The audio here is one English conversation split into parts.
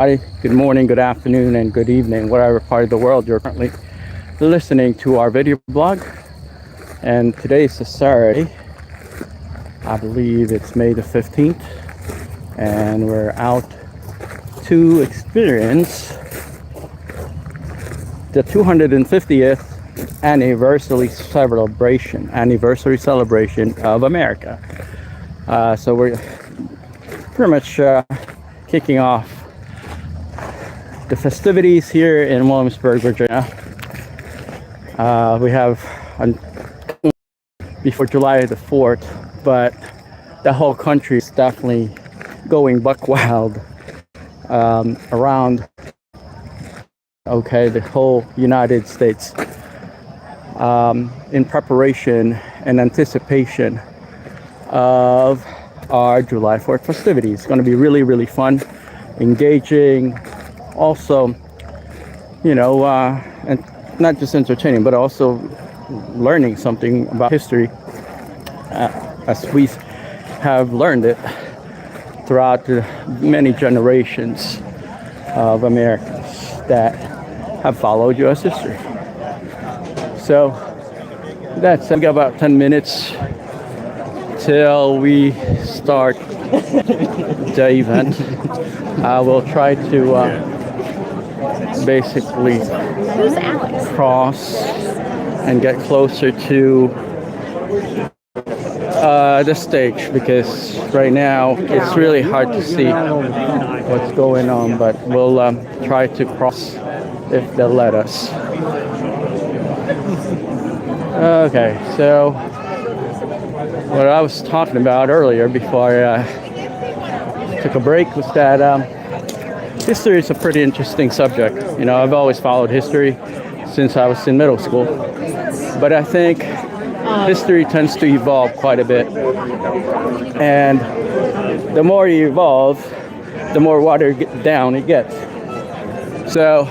Hi, good morning, good afternoon, and good evening, whatever part of the world you're currently listening to our video blog. And today is a Saturday. I believe it's May the 15th, and we're out to experience the 250th anniversary celebration of America. So we're pretty much kicking off the festivities here in Williamsburg, Virginia. We have before July the 4th, but the whole country is definitely going buck wild around the whole United States in preparation and anticipation of our July 4th festivities. It's going to be really, really fun, engaging, also, and not just entertaining, but also learning something about history as we have learned it throughout the many generations of Americans that have followed U.S. history. So that's, we got about 10 minutes till we start the event. I will try to basically cross and get closer to the stage, because right now it's really hard to see what's going on, but we'll try to cross if they'll let us. Okay, so what I was talking about earlier before I took a break was that history is a pretty interesting subject. I've always followed history since I was in middle school, but I think history tends to evolve quite a bit, and the more you evolve, the more watered down it gets. So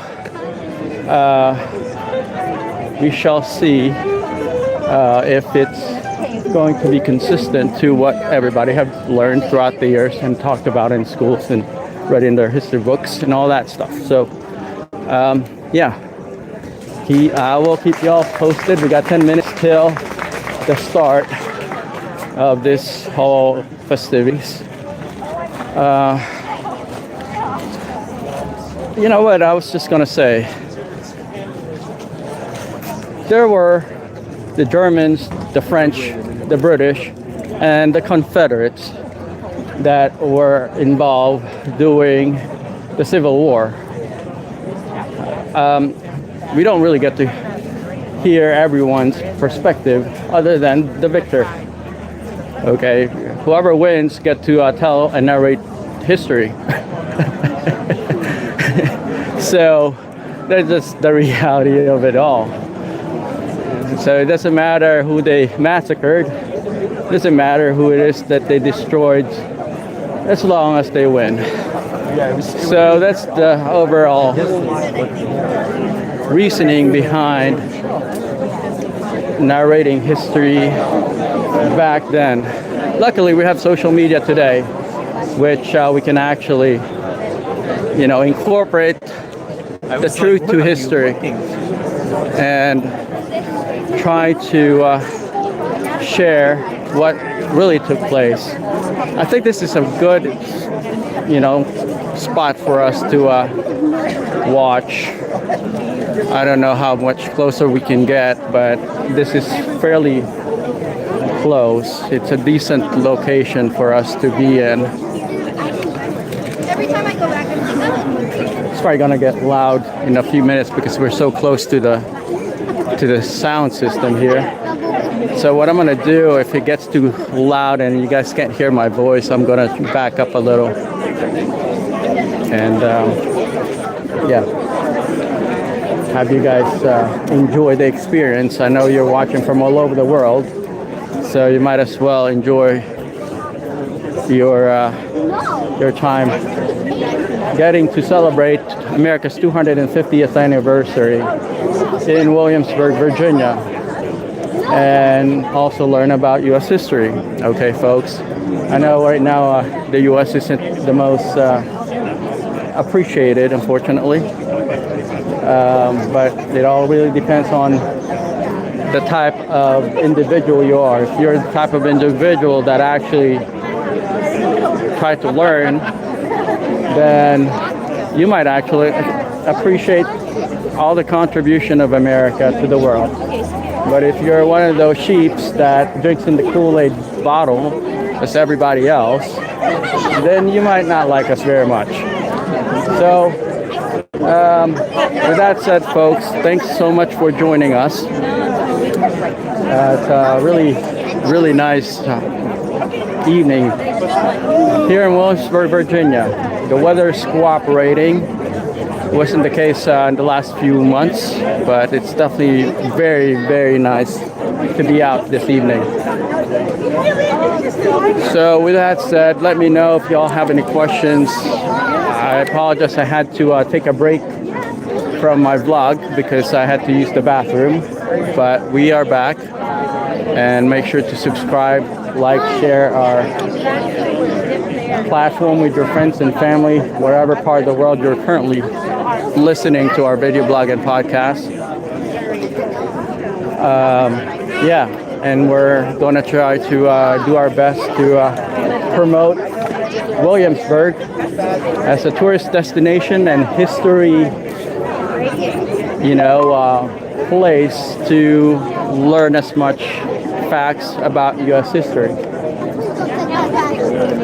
we shall see if it's going to be consistent to what everybody have learned throughout the years and talked about in schools and read in their history books and all that stuff. So I will keep y'all posted. We got 10 minutes till the start of this whole festivities. You know what I was just gonna say, there were the Germans, the French, the British, and the Confederates that were involved during the Civil War. We don't really get to hear everyone's perspective other than the victor. Okay, whoever wins get to tell and narrate history. So that's just the reality of it all. So it doesn't matter who they massacred, it doesn't matter who it is that they destroyed, as long as they win. So that's the overall reasoning behind narrating history back then. Luckily, we have social media today, which we can actually, incorporate the truth to history and try to share what really took place. I think this is a good, spot for us to watch. I don't know how much closer we can get, but this is fairly close. It's a decent location for us to be in. It's probably gonna get loud in a few minutes because we're so close to the sound system here. So what I'm gonna do, if it gets too loud and you guys can't hear my voice, I'm gonna back up a little and have you guys enjoy the experience. I know you're watching from all over the world, so you might as well enjoy your time getting to celebrate America's 250th anniversary in Williamsburg, Virginia, and also learn about U.S. history. Okay, folks, I know right now the U.S. isn't the most appreciated, unfortunately. But it all really depends on the type of individual you are. If you're the type of individual that actually try to learn, then you might actually appreciate all the contribution of America to the world. But if you're one of those sheeps that drinks in the Kool-Aid bottle as everybody else, then you might not like us very much. So with that said, folks, thanks so much for joining us. It's a really nice evening here in Williamsburg, Virginia. The weather is cooperating. It wasn't the case in the last few months, but it's definitely very nice to be out this evening. So with that said, let me know if y'all have any questions. I apologize, I had to take a break from my vlog because I had to use the bathroom, but we are back. And make sure to subscribe, like, share our platform with your friends and family, wherever part of the world you're currently listening to our video blog and podcast. Yeah, and we're going to try to do our best to promote Williamsburg as a tourist destination and history, place to learn as much facts about U.S. history.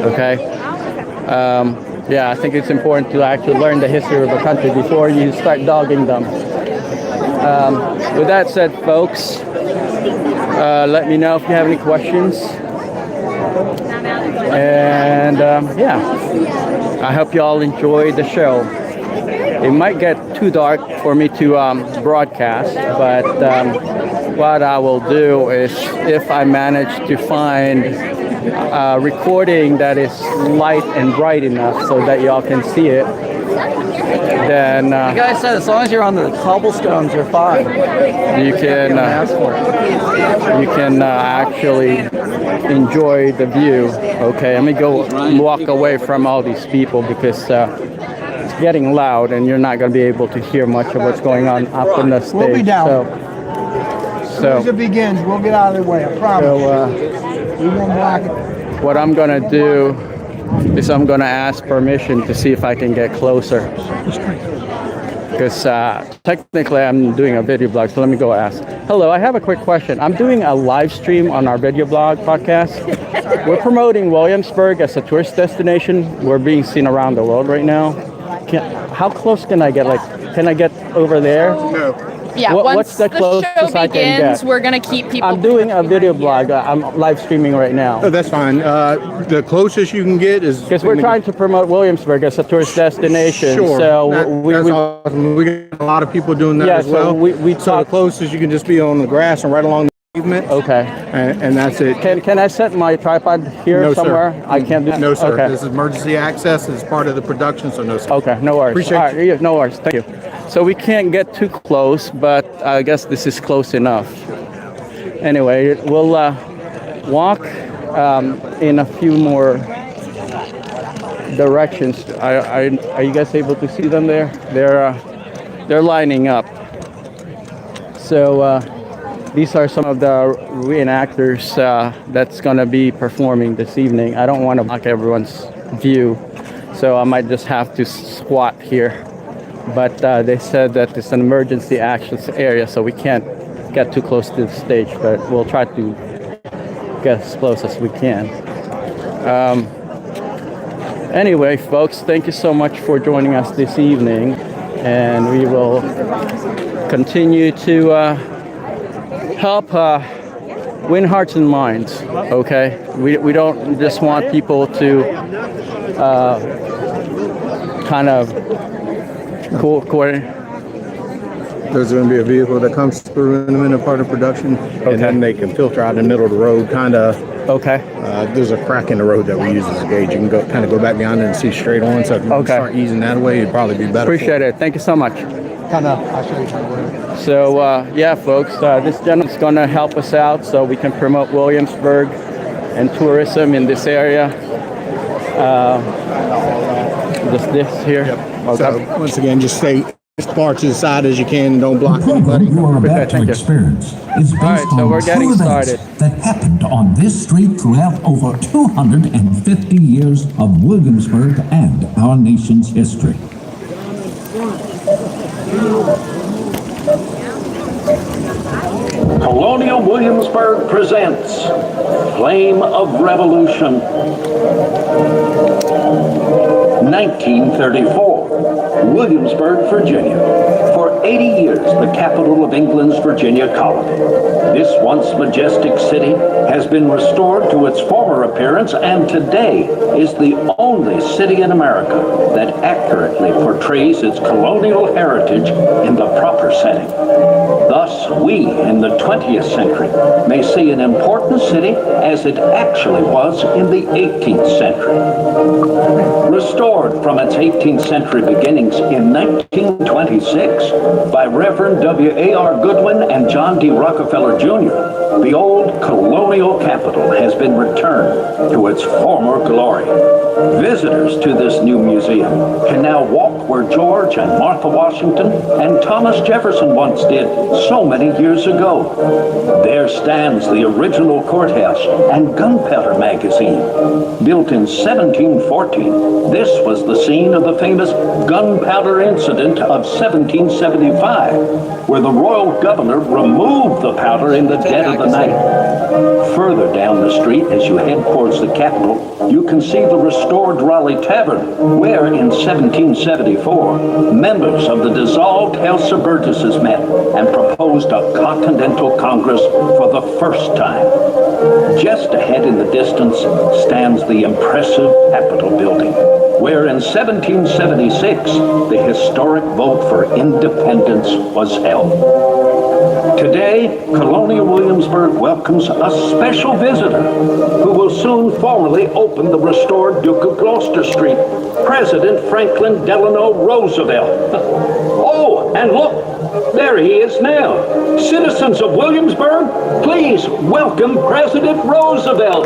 Okay. Yeah, I think it's important to actually learn the history of a country before you start dogging them. With that said, folks, let me know if you have any questions. And yeah, I hope you all enjoy the show. It might get too dark for me to broadcast, but what I will do is, if I manage to find a recording that is light and bright enough so that y'all can see it, then you guys said as long as you're on the cobblestones, you're fine. You can actually enjoy the view. Okay, let me go walk away from all these people because it's getting loud and you're not going to be able to hear much of what's going on up in the stage. We'll be down. So as soon as it begins, we'll get out of the way, I promise. So, we won't block it. what I'm going to do is I'm going to ask permission to see if I can get closer. Because technically I'm doing a video blog, so let me go ask. Hello, I have a quick question. I'm doing a live stream on our video blog podcast. We're promoting Williamsburg as a tourist destination. We're being seen around the world right now. How close can I get? Like, can I get over there? No. Yeah, what's the closest show I can begins, get? we're going to keep people... I'm doing a video blog. I'm live streaming right now. Oh, that's fine. The closest you can get is... Because we're trying to promote Williamsburg as a tourist destination. Sure. So that's awesome. We got a lot of people doing that as well. So the closest you can just be on the grass and right along the pavement. Okay. And that's it. Can I set my tripod here No, somewhere? sir. I can't do that? No, sir. Okay. This is emergency access. It's part of the production, so no, sir. Okay, no worries. Appreciate All right, yeah, no worries. Thank you. So we can't get too close, but I guess this is close enough. Anyway, we'll walk in a few more directions. Are you guys able to see them there? They're lining up. So these are some of the reenactors that's going to be performing this evening. I don't want to block everyone's view, so I might just have to squat here. But they said that it's an emergency access area, so we can't get too close to the stage, but we'll try to get as close as we can. Anyway, folks, thank you so much for joining us this evening, and we will continue to help win hearts and minds. Okay, we don't just want people to kind of There's going to be a vehicle that comes through in a minute, part of production, and then they can filter out in the middle of the road, kind of. Okay. There's a crack in the road that we use as a gauge. You can go back behind it and see straight on. So if you start easing that way, it'd probably be better. Appreciate it. Thank you so much. I'll show you how. So yeah, folks, this gentleman's going to help us out so we can promote Williamsburg and tourism in this area. This here. Yep. So once again, just stay as far to the side as you can and don't block anybody. You are about Thank to you. experience is based right, so on we're getting true events started. that happened on this street throughout over 250 years of Williamsburg and our nation's history. Colonial Williamsburg presents Flame of Revolution. 1934, Williamsburg, Virginia. For 80 years, the capital of England's Virginia colony. This once majestic city has been restored to its former appearance and today is the only city in America that accurately portrays its colonial heritage in the proper setting. Thus, we in the 20th century may see an important city as it actually was in the 18th century. Restored from its 18th century beginnings in 1926 by Reverend W.A.R. Goodwin and John D. Rockefeller Jr., the old colonial capital has been returned to its former glory. Visitors to this new museum can now walk where George and Martha Washington and Thomas Jefferson once did so many years ago. There stands the original courthouse and gunpowder magazine. Built in 1714, this was the scene of the famous gunpowder incident of 1775, where the royal governor removed the powder in the dead of the night. Further down the street, as you head towards the Capitol, you can see the restored Raleigh Tavern, where in 1774, members of the dissolved House of Burgesses met and proposed a Continental Congress for the first time. Just ahead in the distance stands the impressive Capitol building, where in 1776, the historic vote for independence was held. Today, Colonial Williamsburg welcomes a special visitor who will soon formally open the restored Duke of Gloucester Street, President Franklin Delano Roosevelt. Oh, and look, there he is now. Citizens of Williamsburg, please welcome President Roosevelt.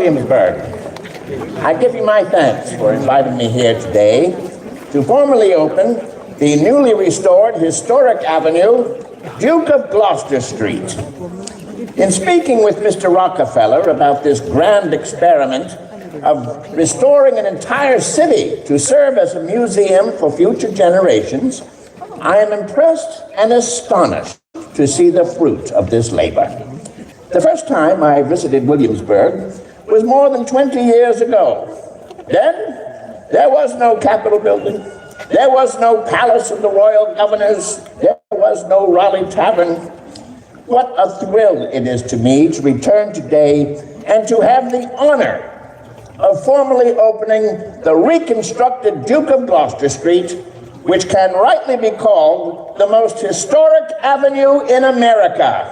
Williamsburg. I give you my thanks for inviting me here today to formally open the newly restored historic avenue, Duke of Gloucester Street. In speaking with Mr. Rockefeller about this grand experiment of restoring an entire city to serve as a museum for future generations, I am impressed and astonished to see the fruit of this labor. The first time I visited Williamsburg was more than 20 years ago. Then, there was no Capitol building. There was no palace of the royal governors. There was no Raleigh Tavern. What a thrill it is to me to return today and to have the honor of formally opening the reconstructed Duke of Gloucester Street, which can rightly be called the most historic avenue in America.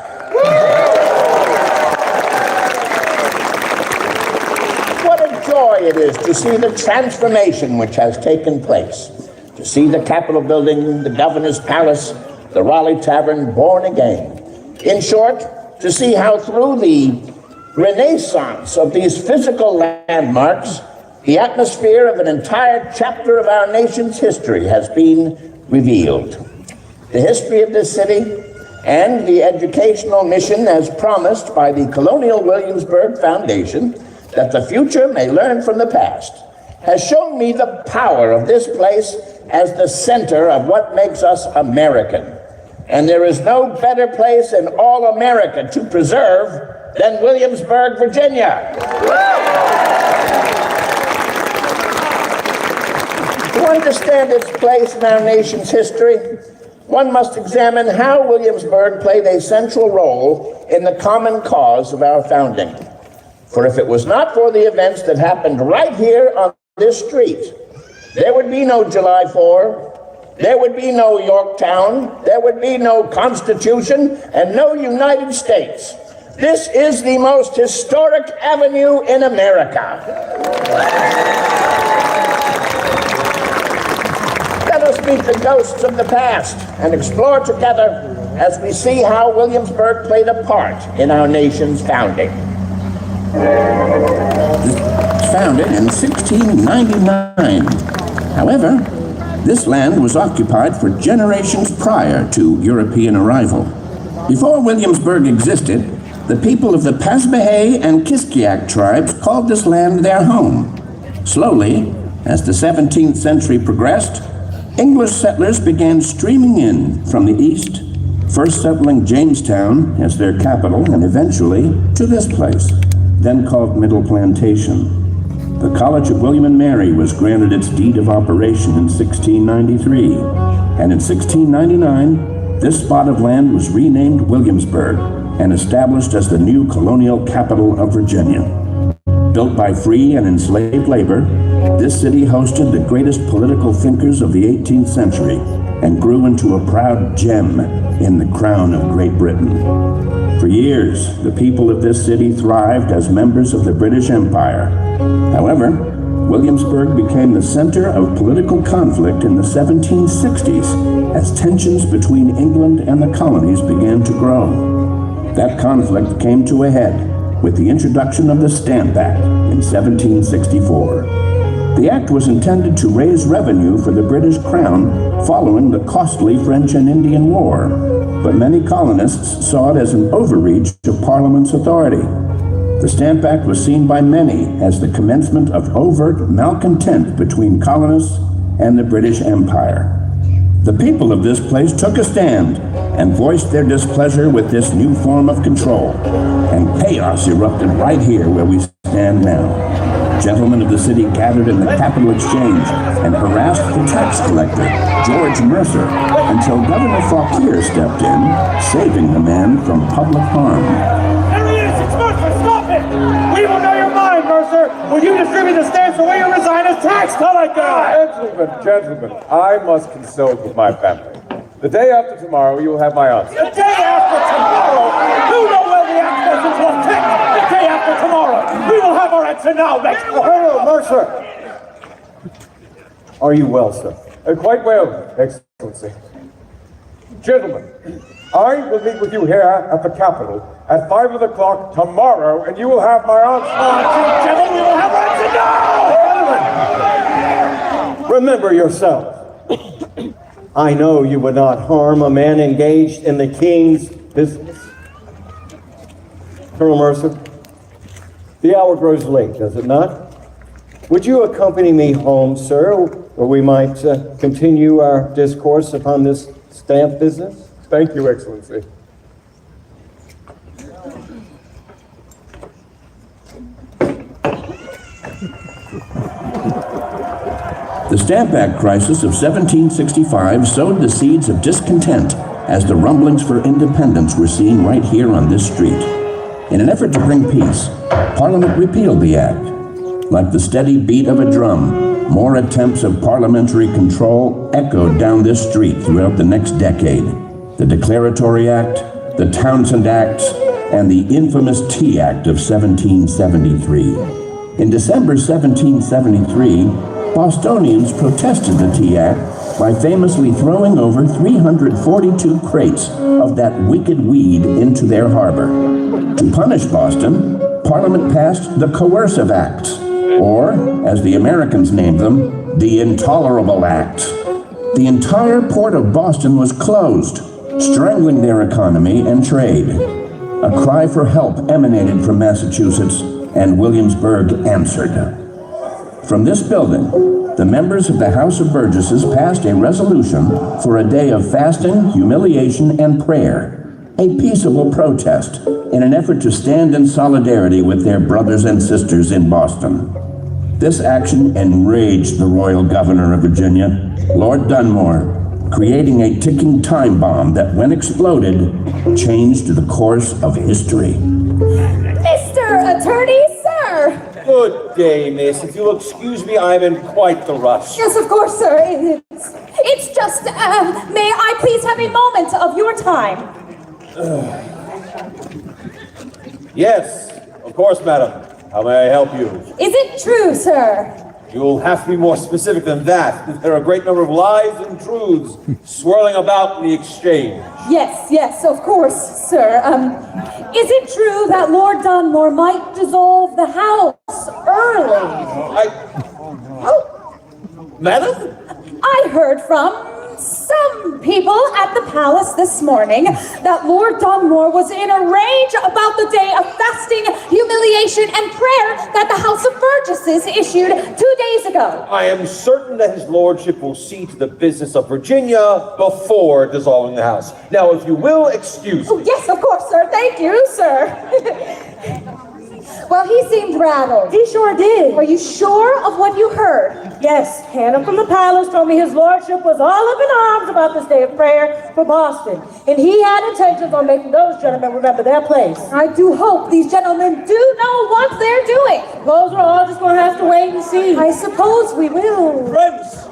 What a joy it is to see the transformation which has taken place, to see the Capitol building, the Governor's Palace, the Raleigh Tavern born again. In short, to see how through the renaissance of these physical landmarks, the atmosphere of an entire chapter of our nation's history has been revealed. The history of this city and the educational mission as promised by the Colonial Williamsburg Foundation, that the future may learn from the past, has shown me the power of this place as the center of what makes us American. And there is no better place in all America to preserve than Williamsburg, Virginia. To understand its place in our nation's history, one must examine how Williamsburg played a central role in the common cause of our founding. For if it was not for the events that happened right here on this street, there would be no July 4, there would be no Yorktown, there would be no Constitution, and no United States. This is the most historic avenue in America. Let us meet the ghosts of the past and explore together as we see how Williamsburg played a part in our nation's founding. Founded in 1699. However, this land was occupied for generations prior to European arrival. Before Williamsburg existed, the people of the Pasbahay and Kiskiak tribes called this land their home. Slowly, as the 17th century progressed, English settlers began streaming in from the east, first settling Jamestown as their capital and eventually to this place, then called Middle Plantation. The College of William and Mary was granted its deed of operation in 1693, and in 1699, this spot of land was renamed Williamsburg and established as the new colonial capital of Virginia. Built by free and enslaved labor, this city hosted the greatest political thinkers of the 18th century and grew into a proud gem in the crown of Great Britain. For years, the people of this city thrived as members of the British Empire. However, Williamsburg became the center of political conflict in the 1760s as tensions between England and the colonies began to grow. That conflict came to a head with the introduction of the Stamp Act in 1764. The act was intended to raise revenue for the British Crown following the costly French and Indian War, but many colonists saw it as an overreach of Parliament's authority. The Stamp Act was seen by many as the commencement of overt malcontent between colonists and the British Empire. The people of this place took a stand and voiced their displeasure with this new form of control, and chaos erupted right here where we stand now. Gentlemen of the city gathered in the Capitol Exchange and harassed the tax collector, George Mercer, until Governor Fauquier stepped in, saving the man from public harm. There he is! It's Mercer! Stop it! We will know your mind, Mercer! Will you distribute the stamps or will you resign as tax collector? Gentlemen, I must consult with my family. The day after tomorrow, you will have my answer. The day after tomorrow? You know where the accesses will take! The day after tomorrow! We will have our answer now, Colonel Mercer! Are you well, sir? Quite well, Excellency. Gentlemen, I will meet with you here at the Capitol at 5 o'clock tomorrow, and you will have my answer. Gentlemen, we will have our answer now! Gentlemen, remember yourself. I know you would not harm a man engaged in the king's business. Colonel Mercer, the hour grows late, does it not? Would you accompany me home, sir, where we might continue our discourse upon this stamp business? Thank you, Excellency. The Stamp Act crisis of 1765 sowed the seeds of discontent as the rumblings for independence were seen right here on this street. In an effort to bring peace, Parliament repealed the act. Like the steady beat of a drum, more attempts of parliamentary control echoed down this street throughout the next decade. The Declaratory Act, the Townshend Acts, and the infamous Tea Act of 1773. In December 1773, Bostonians protested the Tea Act by famously throwing over 342 crates of that wicked weed into their harbor. To punish Boston, Parliament passed the Coercive Acts, or, as the Americans named them, the Intolerable Acts. The entire port of Boston was closed, strangling their economy and trade. A cry for help emanated from Massachusetts, and Williamsburg answered. From this building, the members of the House of Burgesses passed a resolution for a day of fasting, humiliation, and prayer, a peaceable protest in an effort to stand in solidarity with their brothers and sisters in Boston. This action enraged the royal governor of Virginia, Lord Dunmore, creating a ticking time bomb that, when exploded, changed the course of history. Mr. Attorney, sir! Good day, miss. If you'll excuse me, I'm in quite the rush. Yes, of course, sir. It's just, may I please have a moment of your time? Yes, of course, madam. How may I help you? Is it true, sir? You'll have to be more specific than that. There are a great number of lies and truths swirling about in the exchange. Yes, of course, sir. Is it true that Lord Dunmore might dissolve the House early? Madam? I heard from some people at the palace this morning that Lord Dunmore was in a rage about the day of fasting, humiliation, and prayer that the House of Burgesses issued 2 days ago. I am certain that his lordship will see to the business of Virginia before dissolving the House. Now, if you will excuse me. Oh, yes, of course, sir. Thank you, sir. Well, he seemed rattled. He sure did. Are you sure of what you heard? Yes, Hannah from the palace told me his lordship was all up in arms about this day of prayer for Boston. And he had intentions on making those gentlemen remember their place. I do hope these gentlemen do know what they're doing. Those are all just going to have to wait and see. I suppose we will. Friends,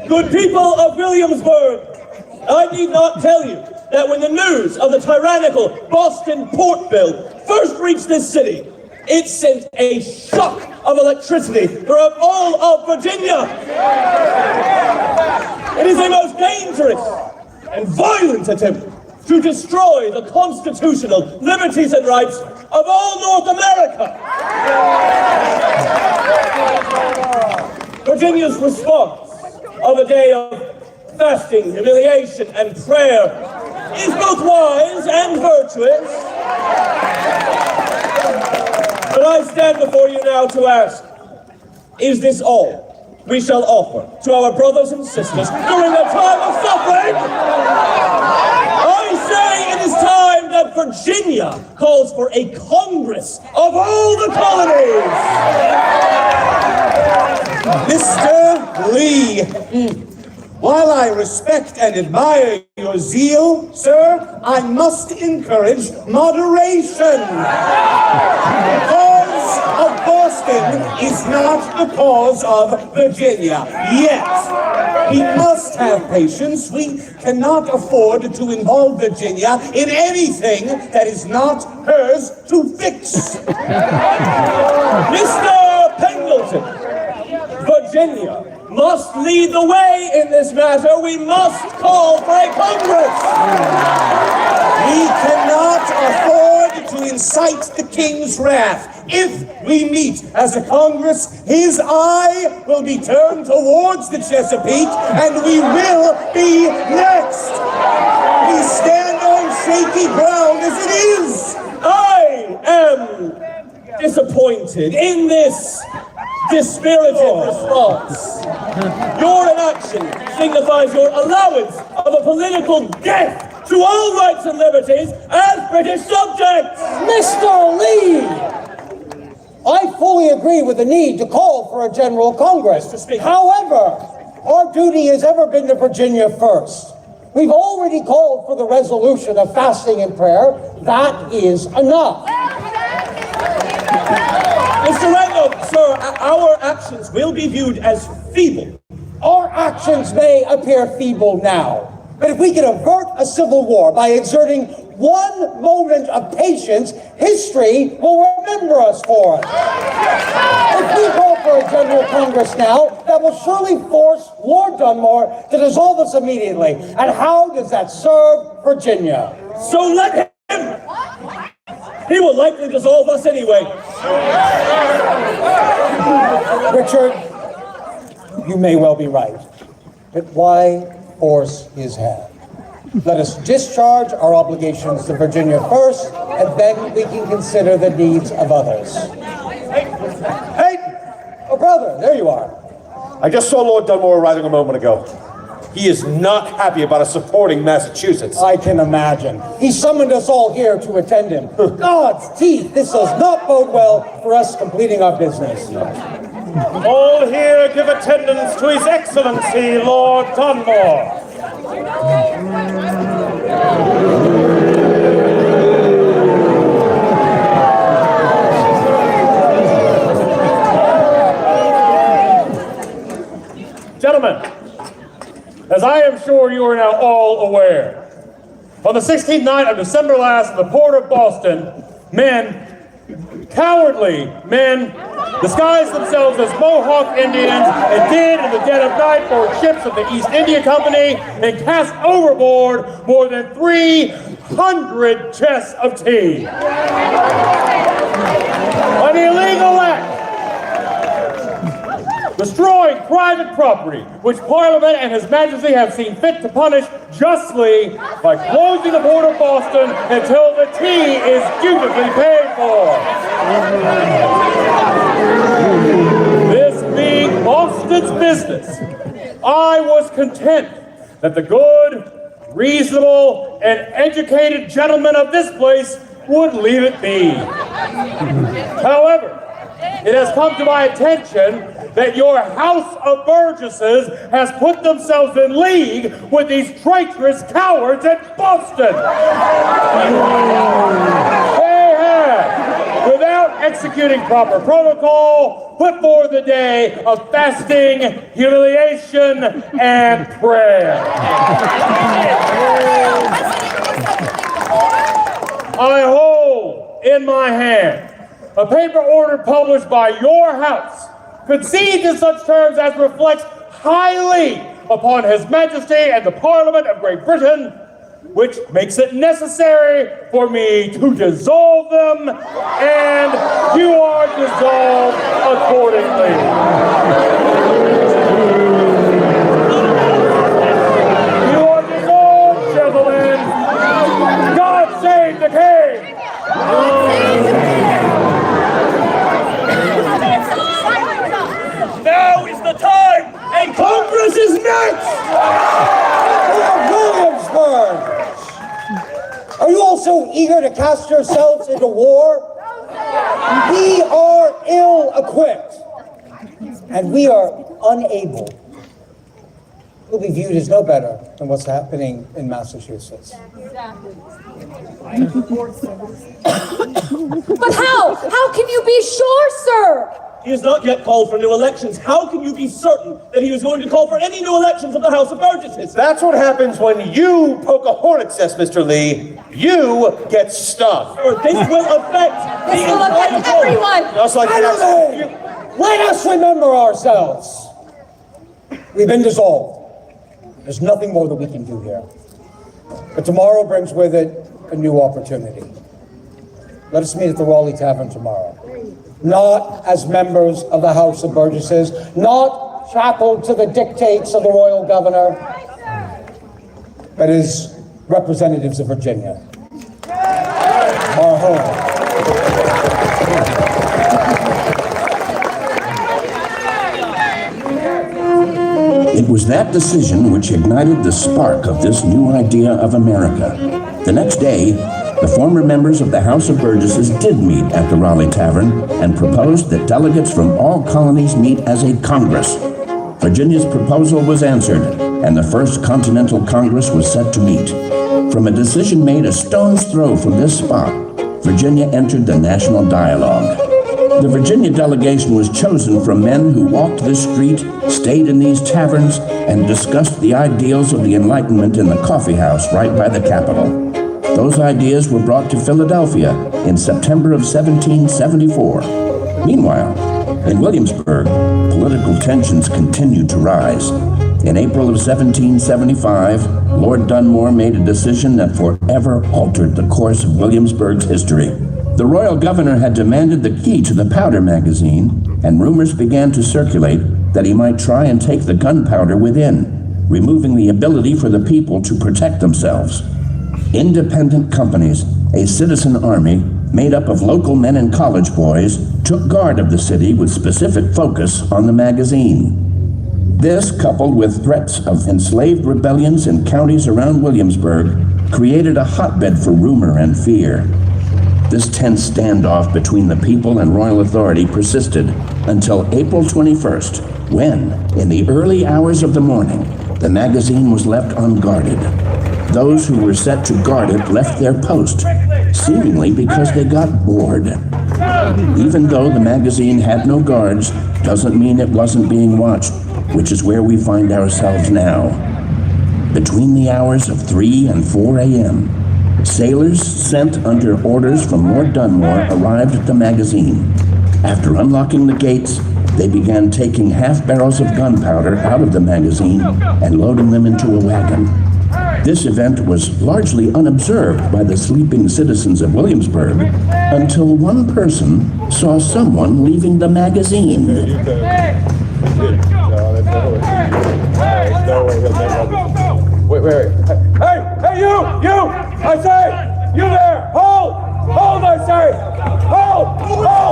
good people of Williamsburg, I need not tell you that when the news of the tyrannical Boston Port Bill first reached this city, it sent a shock of electricity throughout all of Virginia. It is a most dangerous and violent attempt to destroy the constitutional liberties and rights of all North America. Virginia's response of a day of fasting, humiliation, and prayer is both wise and virtuous. But I stand before you now to ask, is this all we shall offer to our brothers and sisters during a time of suffering? I say it is time that Virginia calls for a Congress of all the colonies. Mr. Lee, while I respect and admire your zeal, sir, I must encourage moderation. The cause of Boston is not the cause of Virginia, yet. We must have patience. We cannot afford to involve Virginia in anything that is not hers to fix. Mr. Pendleton, Virginia must lead the way in this matter. We must call for a Congress. We cannot afford to incite the king's wrath. If we meet as a Congress, his eye will be turned towards the Chesapeake, and we will be next. We stand on shaky ground as it is. I am disappointed in this dispirited response. Your inaction signifies your allowance of a political death to all rights and liberties as British subjects. Mr. Lee, I fully agree with the need to call for a general Congress. However, our duty has ever been to Virginia first. We've already called for the resolution of fasting and prayer. That is enough. Mr. Randolph, sir, our actions will be viewed as feeble. Our actions may appear feeble now, but if we can avert a civil war by exerting one moment of patience, history will remember us for it. If we call for a general Congress now, that will surely force Lord Dunmore to dissolve us immediately. And how does that serve Virginia? So let him! He will likely dissolve us anyway. Richard, you may well be right. But why force his hand? Let us discharge our obligations to Virginia first, and then we can consider the needs of others. Hey! Oh, brother, there you are. I just saw Lord Dunmore arriving a moment ago. He is not happy about us supporting Massachusetts. I can imagine. He summoned us all here to attend him. God's teeth, this does not bode well for us completing our business. All here give attendance to His Excellency, Lord Dunmore. Gentlemen, as I am sure you are now all aware, on the 16th night of December last in the port of Boston, cowardly men, disguised themselves as Mohawk Indians and did in the dead of night board ships of the East India Company and cast overboard more than 300 chests of tea. An illegal act, destroying private property, which Parliament and His Majesty have seen fit to punish justly by closing the port of Boston until the tea is dutifully paid for. This being Boston's business, I was content that the good, reasonable, and educated gentlemen of this place would leave it be. However, it has come to my attention that your House of Burgesses has put themselves in league with these traitorous cowards at Boston. They have, without executing proper protocol, put forth the day of fasting, humiliation, and prayer. I hold in my hand a paper order published by your House, conceived in such terms as reflects highly upon His Majesty and the Parliament of Great Britain, which makes it necessary for me to dissolve them, and you are dissolved accordingly. You are dissolved, gentlemen. God save the King! Now is the time, and Congress is next! Williamsburg! Are you all so eager to cast yourselves into war? We are ill-equipped, and we are unable. We'll be viewed as no better than what's happening in Massachusetts. But how? How can you be sure, sir? He has not yet called for new elections. How can you be certain that he is going to call for any new elections of the House of Burgesses? That's what happens when you poke a hornet's nest, Mr. Lee. You get stuffed. This will affect everyone. Just like Let us remember ourselves. We've been dissolved. There's nothing more that we can do here. But tomorrow brings with it a new opportunity. Let us meet at the Raleigh Tavern tomorrow. Not as members of the House of Burgesses, not shackled to the dictates of the royal governor, but as representatives of Virginia, our home. It was that decision which ignited the spark of this new idea of America. The next day, the former members of the House of Burgesses did meet at the Raleigh Tavern and proposed that delegates from all colonies meet as a Congress. Virginia's proposal was answered, and the First Continental Congress was set to meet. From a decision made a stone's throw from this spot, Virginia entered the national dialogue. The Virginia delegation was chosen from men who walked this street, stayed in these taverns, and discussed the ideals of the Enlightenment in the coffee house right by the Capitol. Those ideas were brought to Philadelphia in September of 1774. Meanwhile, in Williamsburg, political tensions continued to rise. In April of 1775, Lord Dunmore made a decision that forever altered the course of Williamsburg's history. The royal governor had demanded the key to the powder magazine, and rumors began to circulate that he might try and take the gunpowder within, removing the ability for the people to protect themselves. Independent companies, a citizen army made up of local men and college boys, took guard of the city with specific focus on the magazine. This, coupled with threats of enslaved rebellions in counties around Williamsburg, created a hotbed for rumor and fear. This tense standoff between the people and royal authority persisted until April 21st, when, in the early hours of the morning, the magazine was left unguarded. Those who were set to guard it left their post, seemingly because they got bored. Even though the magazine had no guards, doesn't mean it wasn't being watched, which is where we find ourselves now. Between the hours of 3 and 4 a.m., sailors sent under orders from Lord Dunmore arrived at the magazine. After unlocking the gates, they began taking half barrels of gunpowder out of the magazine and loading them into a wagon. This event was largely unobserved by the sleeping citizens of Williamsburg until one person saw someone leaving the magazine. Wait. Hey, you! I say! You there! Hold! Hold, I say! Hold!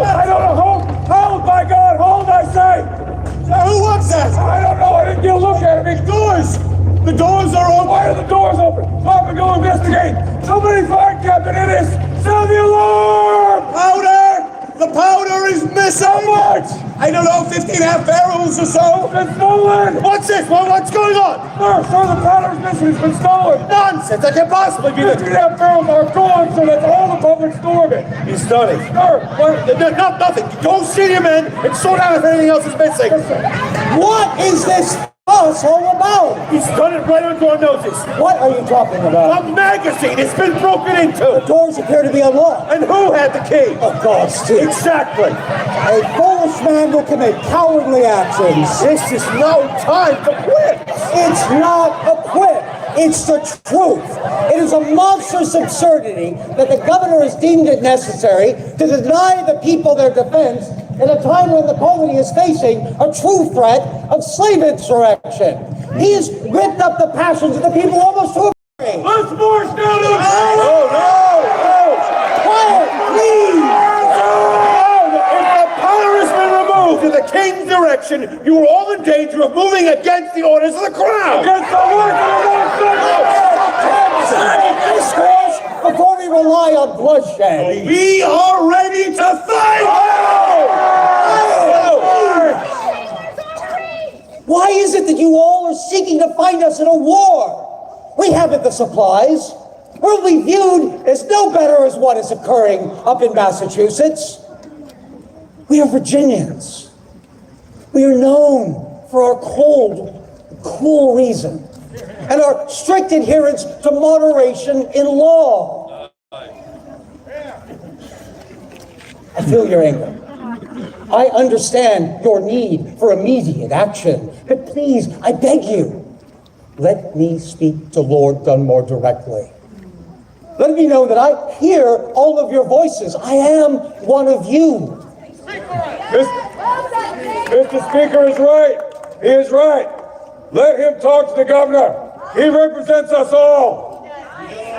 I don't know, hold, by God! Hold, I say! Who wants that? I don't know, I didn't get a look at it. Doors! The doors are open! Why are the doors open? Papa, go investigate! Somebody find Captain Ennis! Sound the alarm! Powder! The powder is missing! How much? I don't know, 15 half barrels or so. It's stolen! What's this? What's going on? Sir, the powder's missing. It's been stolen. Nonsense! That can't possibly be 15 half barrels are gone, so that's all the public store of it. He's stunning. Sir, what? Nothing. Go see your men and sort out if anything else is missing. What is this fuss all about? He's done it right under our noses. What are you talking about? A magazine! It's been broken into! The doors appear to be unlocked. And who had the key? Of course, Steve. Exactly! A foolish man will commit cowardly actions. This is no time to quit! It's not a quit. It's the truth. It is a monstrous absurdity that the governor has deemed it necessary to deny the people their defense in a time when the colony is facing a true threat of slave insurrection. He has ripped up the passions of the people almost to a fury. Let's march down to the No! Quiet, please! If the powder has been removed in the king's direction, you are all in danger of moving against the orders of the crown! Against the words of the Discourse before we rely on bloodshed. We are ready to fight! Why is it that you all are seeking to find us in a war? We haven't the supplies. We'll be viewed as no better as what is occurring up in Massachusetts. We are Virginians. We are known for our cold, cool reason and our strict adherence to moderation in law. I feel your anger. I understand your need for immediate action, but please, I beg you, let me speak to Lord Dunmore directly. Let me know that I hear all of your voices. I am one of you. Mr. Speaker is right. He is right. Let him talk to the governor. He represents us all.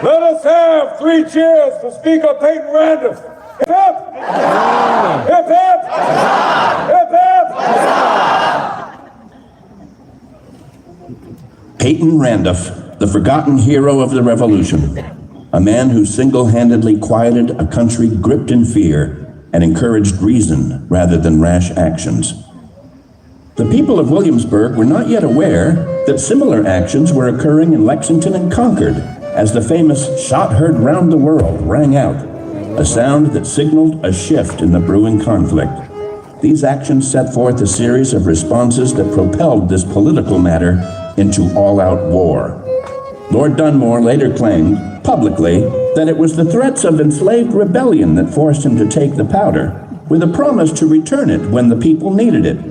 Let us have 3 cheers for Speaker Peyton Randolph. Hip hip! Hip hip! Hip hip! Peyton Randolph, the forgotten hero of the Revolution, a man who single-handedly quieted a country gripped in fear and encouraged reason rather than rash actions. The people of Williamsburg were not yet aware that similar actions were occurring in Lexington and Concord as the famous "Shot Heard Round the World" rang out. a sound that signaled a shift in the brewing conflict. These actions set forth a series of responses that propelled this political matter into all-out war. Lord Dunmore later claimed, publicly, that it was the threats of enslaved rebellion that forced him to take the powder, with a promise to return it when the people needed it.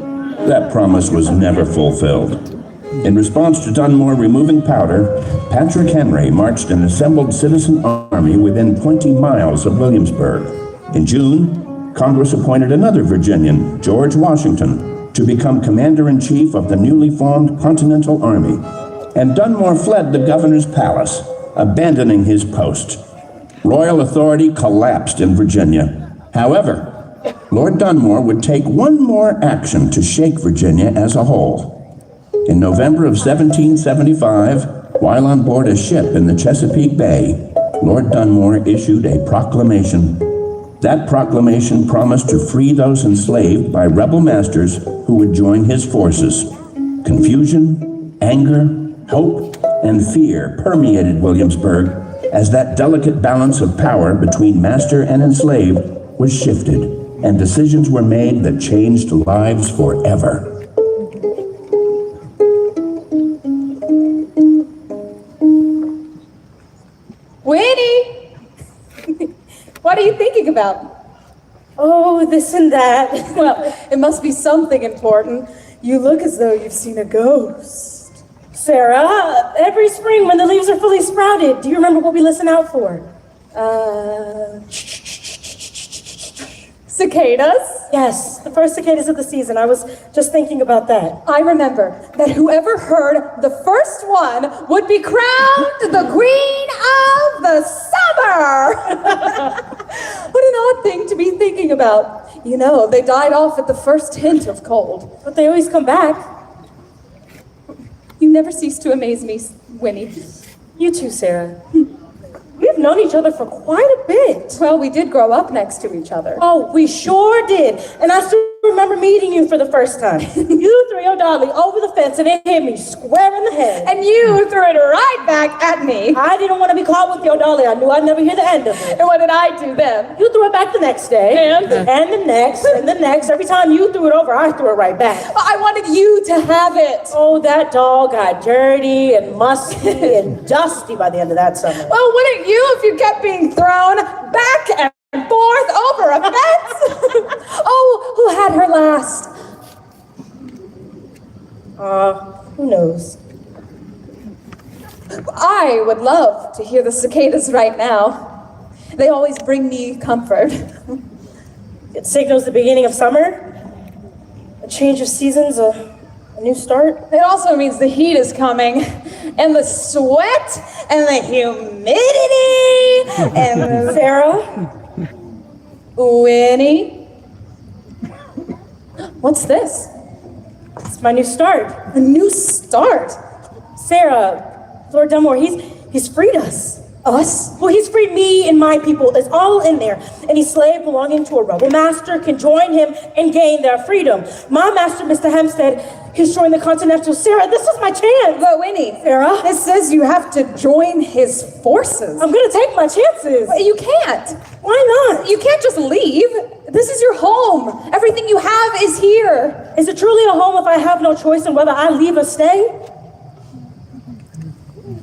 That promise was never fulfilled. In response to Dunmore removing powder, Patrick Henry marched an assembled citizen army within 20 miles of Williamsburg. In June, Congress appointed another Virginian, George Washington, to become commander-in-chief of the newly formed Continental Army, and Dunmore fled the governor's palace, abandoning his post. Royal authority collapsed in Virginia. However, Lord Dunmore would take one more action to shake Virginia as a whole. In November of 1775, while on board a ship in the Chesapeake Bay, Lord Dunmore issued a proclamation. That proclamation promised to free those enslaved by rebel masters who would join his forces. Confusion, anger, hope, and fear permeated Williamsburg as that delicate balance of power between master and enslaved was shifted, and decisions were made that changed lives forever. Winnie! What are you thinking about? Oh, this and that. Well, it must be something important. You look as though you've seen a ghost. Sarah, every spring when the leaves are fully sprouted, do you remember what we listen out for? Cicadas? Yes, the first cicadas of the season. I was just thinking about that. I remember that whoever heard the first one would be crowned the queen of the summer. What an odd thing to be thinking about. You know, they died off at the first hint of cold. But they always come back. You never cease to amaze me, Winnie. You too, Sarah. We've known each other for quite a bit. Well, we did grow up next to each other. Oh, we sure did. And I still remember meeting you for the first time. You threw your dolly over the fence and it hit me square in the head. And you threw it right back at me. I didn't want to be caught with your dolly. I knew I'd never hear the end of it. And what did I do then? You threw it back the next day. And the next, and the next. Every time you threw it over, I threw it right back. I wanted you to have it. Oh, that doll got dirty and musty and dusty by the end of that summer. Well, wouldn't you if you kept being thrown back and forth over a fence? Oh, who had her last? Who knows? I would love to hear the cicadas right now. They always bring me comfort. It signals the beginning of summer, a change of seasons, a new start. It also means the heat is coming, and the sweat, and the humidity, and Sarah? Winnie? What's this? It's my new start. A new start? Sarah, Lord Dunmore, he's freed us. Us? Well, he's freed me and my people. It's all in there. Any slave belonging to a rebel master can join him and gain their freedom. My master, Mr. Hempstead, he's joined the Continental. Sarah, this is my chance. But Winnie, Sarah, it says you have to join his forces. I'm gonna take my chances. But you can't. Why not? You can't just leave. This is your home. Everything you have is here. Is it truly a home if I have no choice in whether I leave or stay?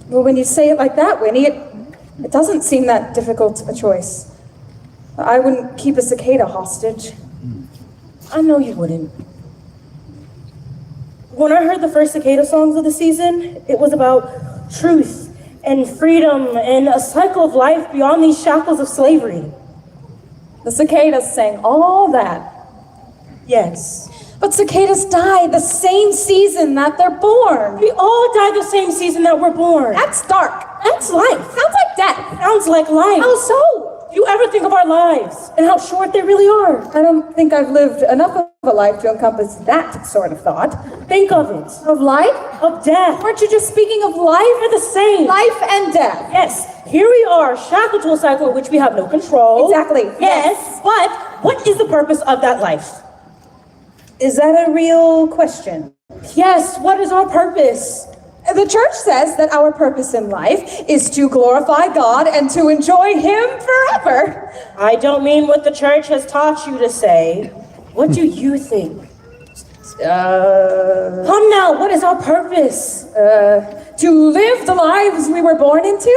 Well, when you say it like that, Winnie, it doesn't seem that difficult a choice. I wouldn't keep a cicada hostage. I know you wouldn't. When I heard the first cicada songs of the season, it was about truth and freedom and a cycle of life beyond these shackles of slavery. The cicadas sang all that. Yes. But cicadas die the same season that they're born. We all die the same season that we're born. That's dark. That's life. Sounds like death. Sounds like life. How so? Do you ever think of our lives and how short they really are? I don't think I've lived enough of a life to encompass that sort of thought. Think of it. Of life? Of death. Aren't you just speaking of life? They're the same. Life and death. Yes. Here we are, shackled to a cycle of which we have no control. Exactly. Yes. But what is the purpose of that life? Is that a real question? Yes. What is our purpose? The church says that our purpose in life is to glorify God and to enjoy Him forever. I don't mean what the church has taught you to say. What do you think? Come now, what is our purpose? To live the lives we were born into?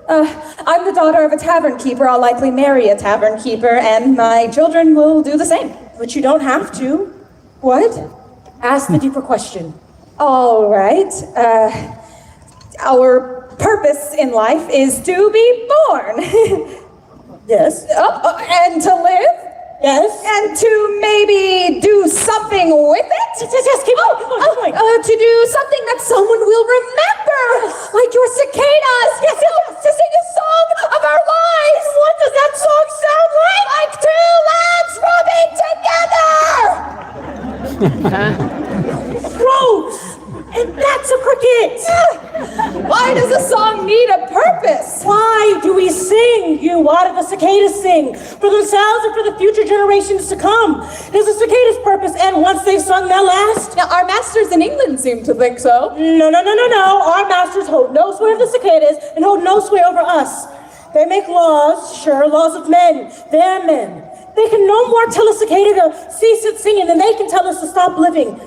I'm the daughter of a tavern keeper. I'll likely marry a tavern keeper, and my children will do the same. But you don't have to. What? Ask the deeper question. All right. Our purpose in life is to be born. Yes. And to live. Yes. And to maybe do something with it. Yes, keep going. To do something that someone will remember. Like your cicadas. Yes. To sing a song of our lives. What does that song sound like? Like two lads rubbing together. Gross! And that's a cricket! Why does a song need a purpose? Why do we sing? Why do the cicadas sing? For themselves and for the future generations to come. Does the cicadas' purpose end once they've sung their last? Now, our masters in England seem to think so. No. Our masters hold no sway over the cicadas and hold no sway over us. They make laws, sure, laws of men. They're men. They can no more tell a cicada to cease its singing than they can tell us to stop living.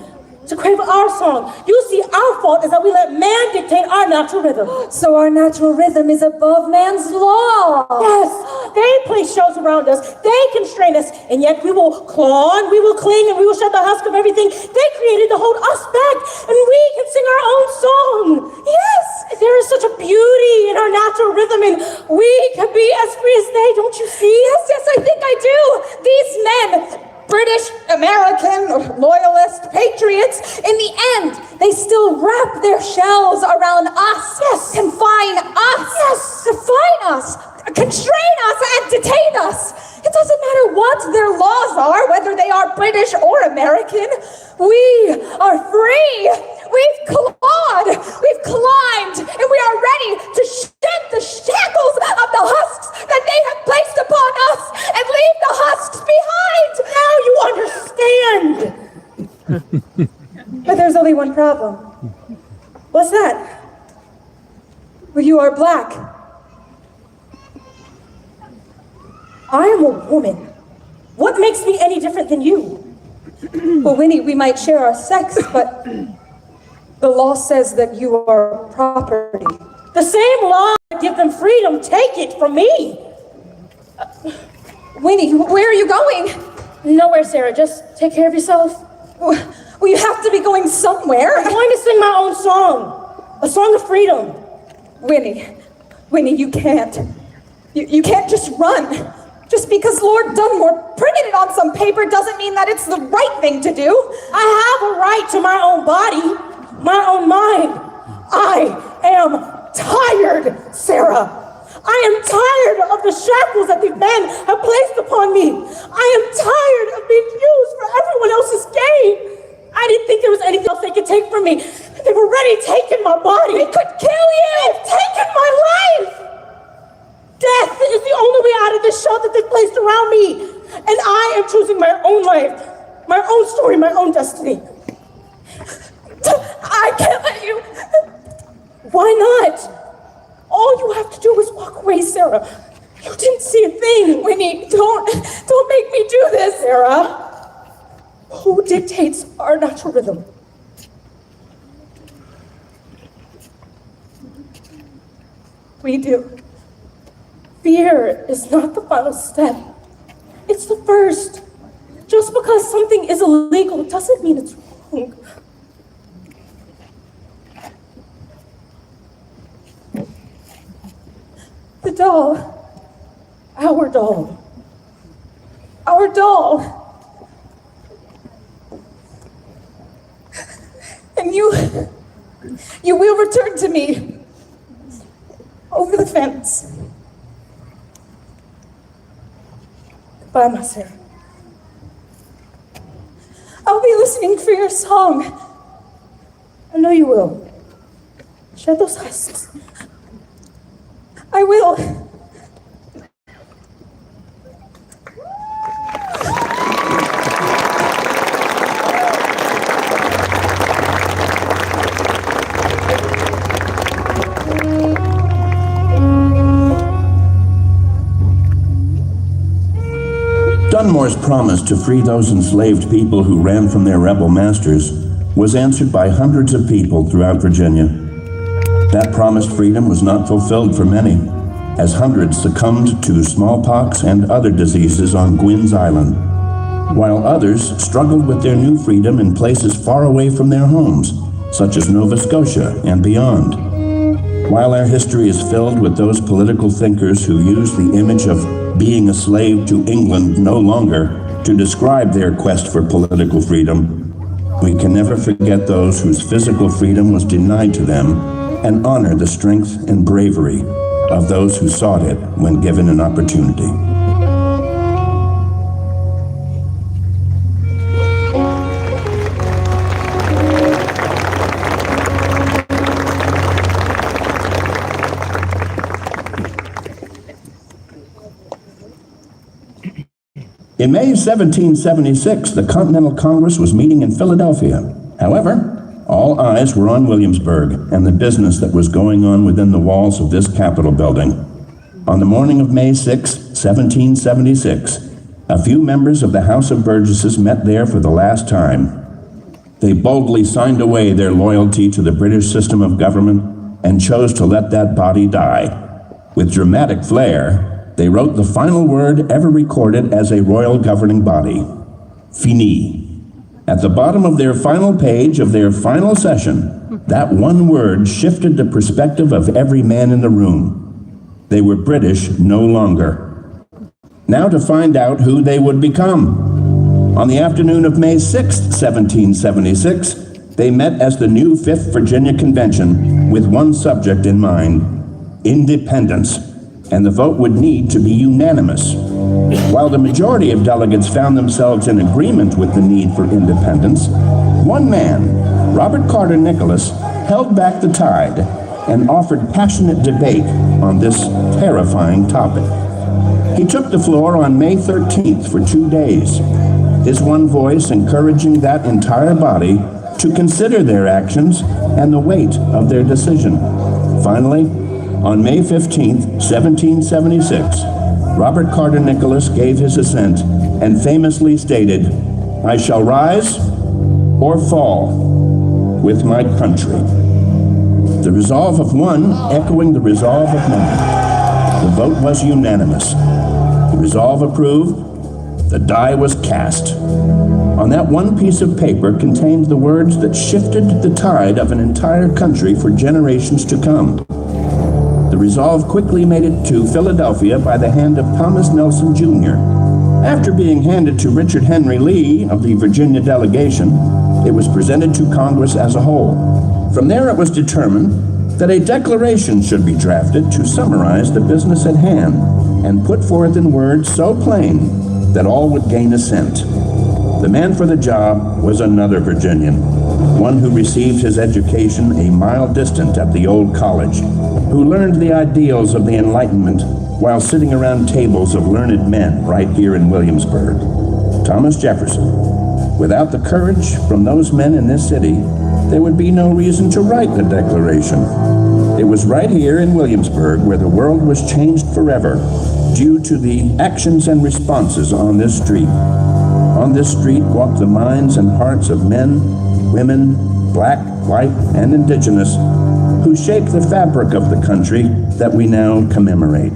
To crave our song. You see, our fault is that we let man dictate our natural rhythm. So our natural rhythm is above man's law. Yes, they play shows around us. They constrain us, and yet we will claw and we will cling and we will shed the husk of everything they created to hold us back, and we can sing our own song. Yes, there is such a beauty in our natural rhythm, and we can be as free as they. Don't you see? Yes, I think I do. These men, British, American, loyalist, patriots, in the end, they still wrap their shells around us. Yes. Confine us. Yes. Define us. Constrain us and detain us. It doesn't matter what their laws are, whether they are British or American. We are free. We've clawed. We've climbed. And we are ready to shed the shackles of the husks that they have placed upon us and leave the husks behind. Now you understand. But there's only one problem. What's that? Well, you are black. I am a woman. What makes me any different than you? Well, Winnie, we might share our sex, but the law says that you are property. The same law that give them freedom, take it from me. Winnie, where are you going? Nowhere, Sarah. Just take care of yourself. Well, you have to be going somewhere. I'm going to sing my own song. A song of freedom. Winnie, you can't. You can't just run. Just because Lord Dunmore printed it on some paper doesn't mean that it's the right thing to do. I have a right to my own body, my own mind. I am tired, Sarah. I am tired of the shackles that these men have placed upon me. I am tired of being used for everyone else's gain. I didn't think there was anything else they could take from me. They've already taken my body. They could kill you. They've taken my life. Death is the only way out of this shell that they've placed around me. And I am choosing my own life, my own story, my own destiny. I can't let you. Why not? All you have to do is walk away, Sarah. You didn't see a thing. Winnie, don't make me do this. Sarah, who dictates our natural rhythm? We do. Fear is not the final step. It's the first. Just because something is illegal doesn't mean it's wrong. The doll. Our doll. Our doll. And you will return to me over the fence. Goodbye, my Sarah. I'll be listening for your song. I know you will. Shed those husks. I will. Dunmore's promise to free those enslaved people who ran from their rebel masters was answered by hundreds of people throughout Virginia. That promised freedom was not fulfilled for many, as hundreds succumbed to smallpox and other diseases on Gwynn's Island, while others struggled with their new freedom in places far away from their homes, such as Nova Scotia and beyond. While our history is filled with those political thinkers who use the image of being a slave to England no longer to describe their quest for political freedom, we can never forget those whose physical freedom was denied to them and honor the strength and bravery of those who sought it when given an opportunity. In May 1776, the Continental Congress was meeting in Philadelphia. However, all eyes were on Williamsburg and the business that was going on within the walls of this Capitol building. On the morning of May 6, 1776, a few members of the House of Burgesses met there for the last time. They boldly signed away their loyalty to the British system of government and chose to let that body die. With dramatic flair, they wrote the final word ever recorded as a royal governing body, fini. At the bottom of their final page of their final session, that one word shifted the perspective of every man in the room. They were British no longer. Now to find out who they would become. On the afternoon of May 6, 1776, they met as the new 5th Virginia Convention with one subject in mind, independence. And the vote would need to be unanimous. While the majority of delegates found themselves in agreement with the need for independence, one man, Robert Carter Nicholas, held back the tide and offered passionate debate on this terrifying topic. He took the floor on May 13th for 2 days, his one voice encouraging that entire body to consider their actions and the weight of their decision. Finally, on May 15, 1776, Robert Carter Nicholas gave his assent and famously stated, "I shall rise or fall with my country." The resolve of one echoing the resolve of many. The vote was unanimous. The resolve approved. The die was cast. On that one piece of paper contained the words that shifted the tide of an entire country for generations to come. The resolve quickly made it to Philadelphia by the hand of Thomas Nelson Jr. After being handed to Richard Henry Lee of the Virginia delegation, it was presented to Congress as a whole. From there it was determined that a declaration should be drafted to summarize the business at hand and put forth in words so plain that all would gain assent. The man for the job was another Virginian, one who received his education a mile distant at the old college, who learned the ideals of the Enlightenment while sitting around tables of learned men right here in Williamsburg. Thomas Jefferson. Without the courage from those men in this city, there would be no reason to write the Declaration. It was right here in Williamsburg where the world was changed forever due to the actions and responses on this street. On this street walked the minds and hearts of men, women, black, white, and indigenous, who shaped the fabric of the country that we now commemorate.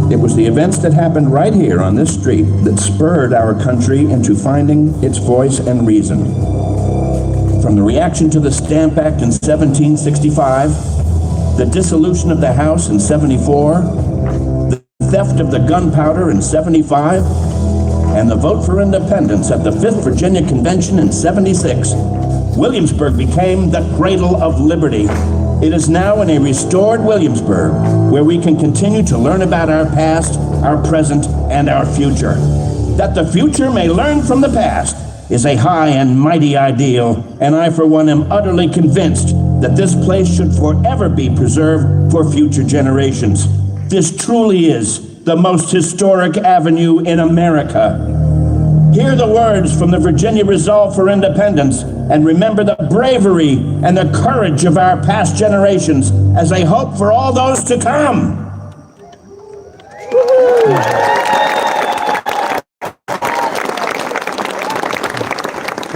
It was the events that happened right here on this street that spurred our country into finding its voice and reason. From the reaction to the Stamp Act in 1765, the dissolution of the House in 74, the theft of the gunpowder in 75, and the vote for independence at the 5th Virginia Convention in 76, Williamsburg became the cradle of liberty. It is now in a restored Williamsburg where we can continue to learn about our past, our present, and our future. That the future may learn from the past is a high and mighty ideal, and I for one am utterly convinced that this place should forever be preserved for future generations. This truly is the most historic avenue in America. Hear the words from the Virginia Resolve for Independence and remember the bravery and the courage of our past generations as a hope for all those to come.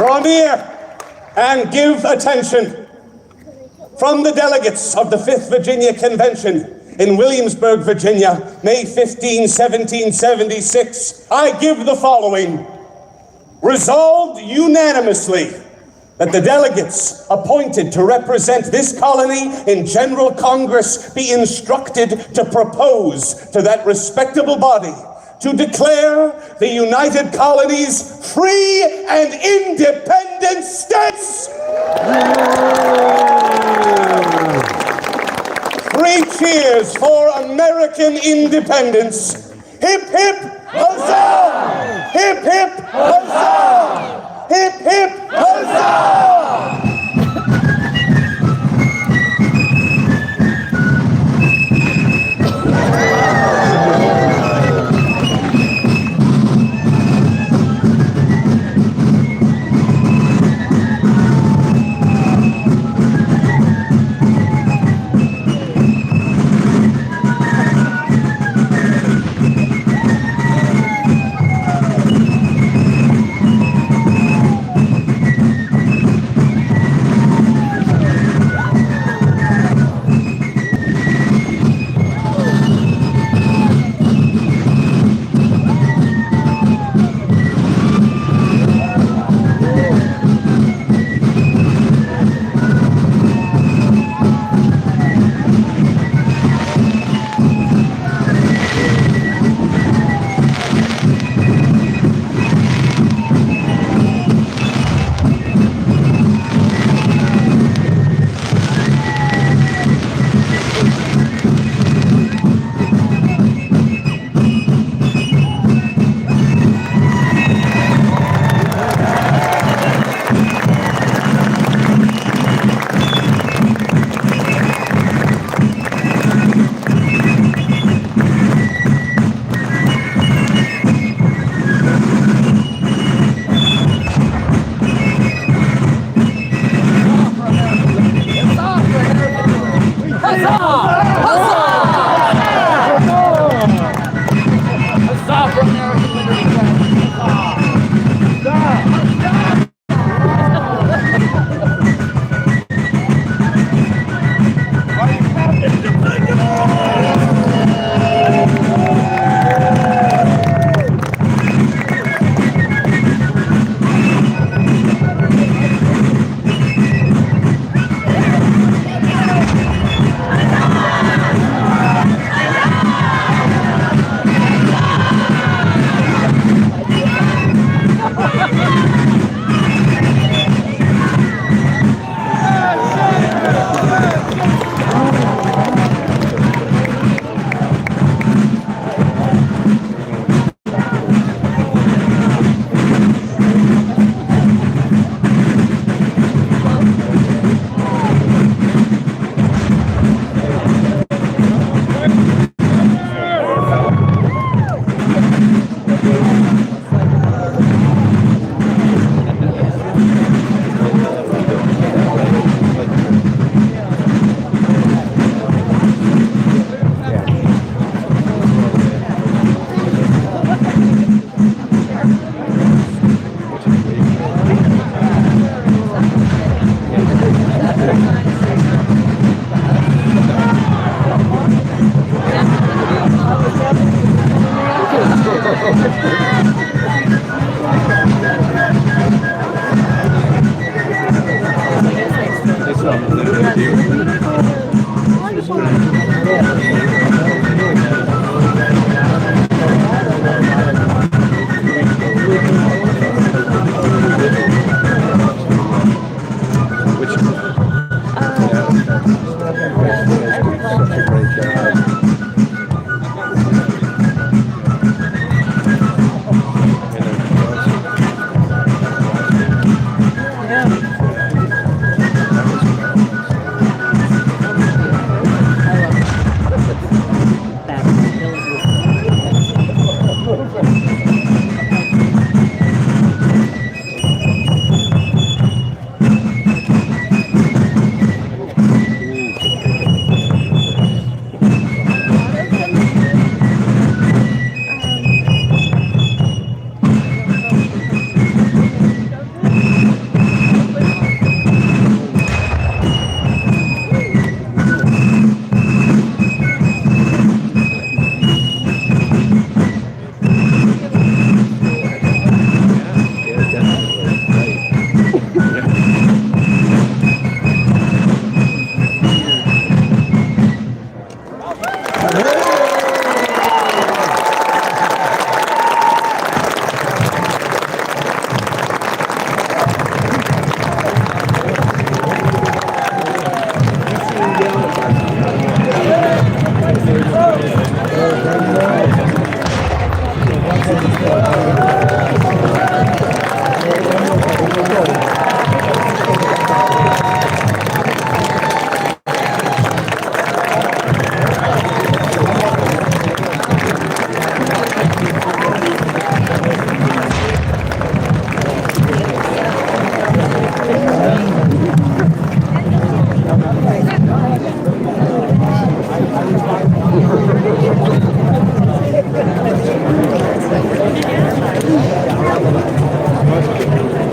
Draw near and give attention. From the delegates of the 5th Virginia Convention in Williamsburg, Virginia, May 15, 1776, I give the following. Resolved unanimously that the delegates appointed to represent this colony in General Congress be instructed to propose to that respectable body to declare the United Colonies free and independent states. 3 cheers for American independence. Hip, hip, huzzah! Hip, hip, huzzah! Hip, hip, huzzah!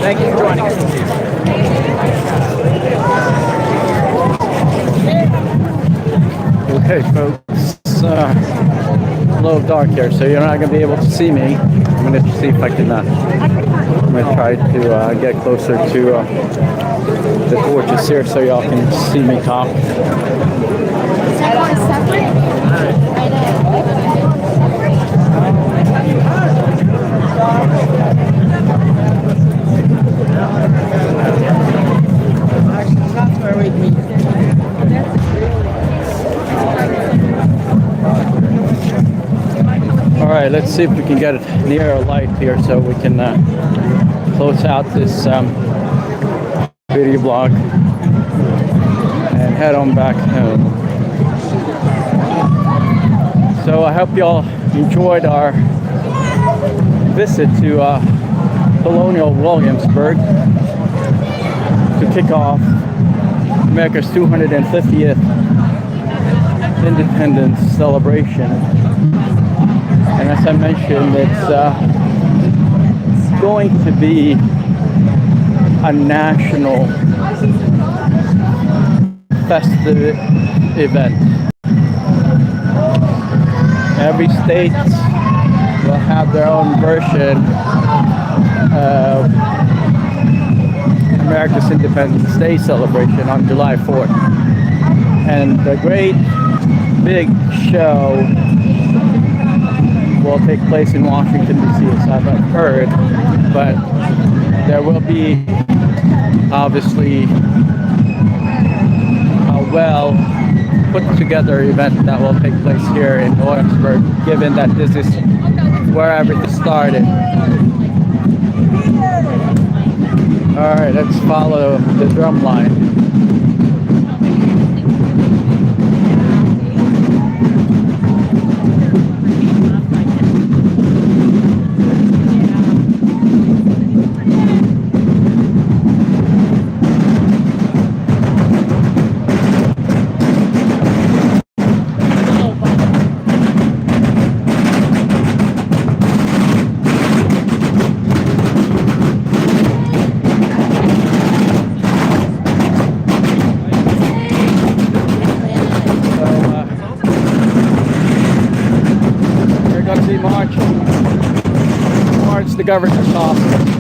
Thank you for joining us. Okay, folks, it's a little dark here, so you're not going to be able to see me. I'm going to see if I can, I'm going to try to get closer to the torches here so y'all can see me talk. All right, let's see if we can get it near a light here so we can close out this video blog and head on back home. So I hope y'all enjoyed our visit to Colonial Williamsburg to kick off America's 250th Independence celebration. And as I mentioned, it's going to be a national festive event. Every state will have their own version of America's Independence Day celebration on July 4th. And the great big show will take place in Washington, D.C., as I've heard, but there will be obviously a well put together event that will take place here in Williamsburg, given that this is where everything started. All right, let's follow the drum line. The governor's office.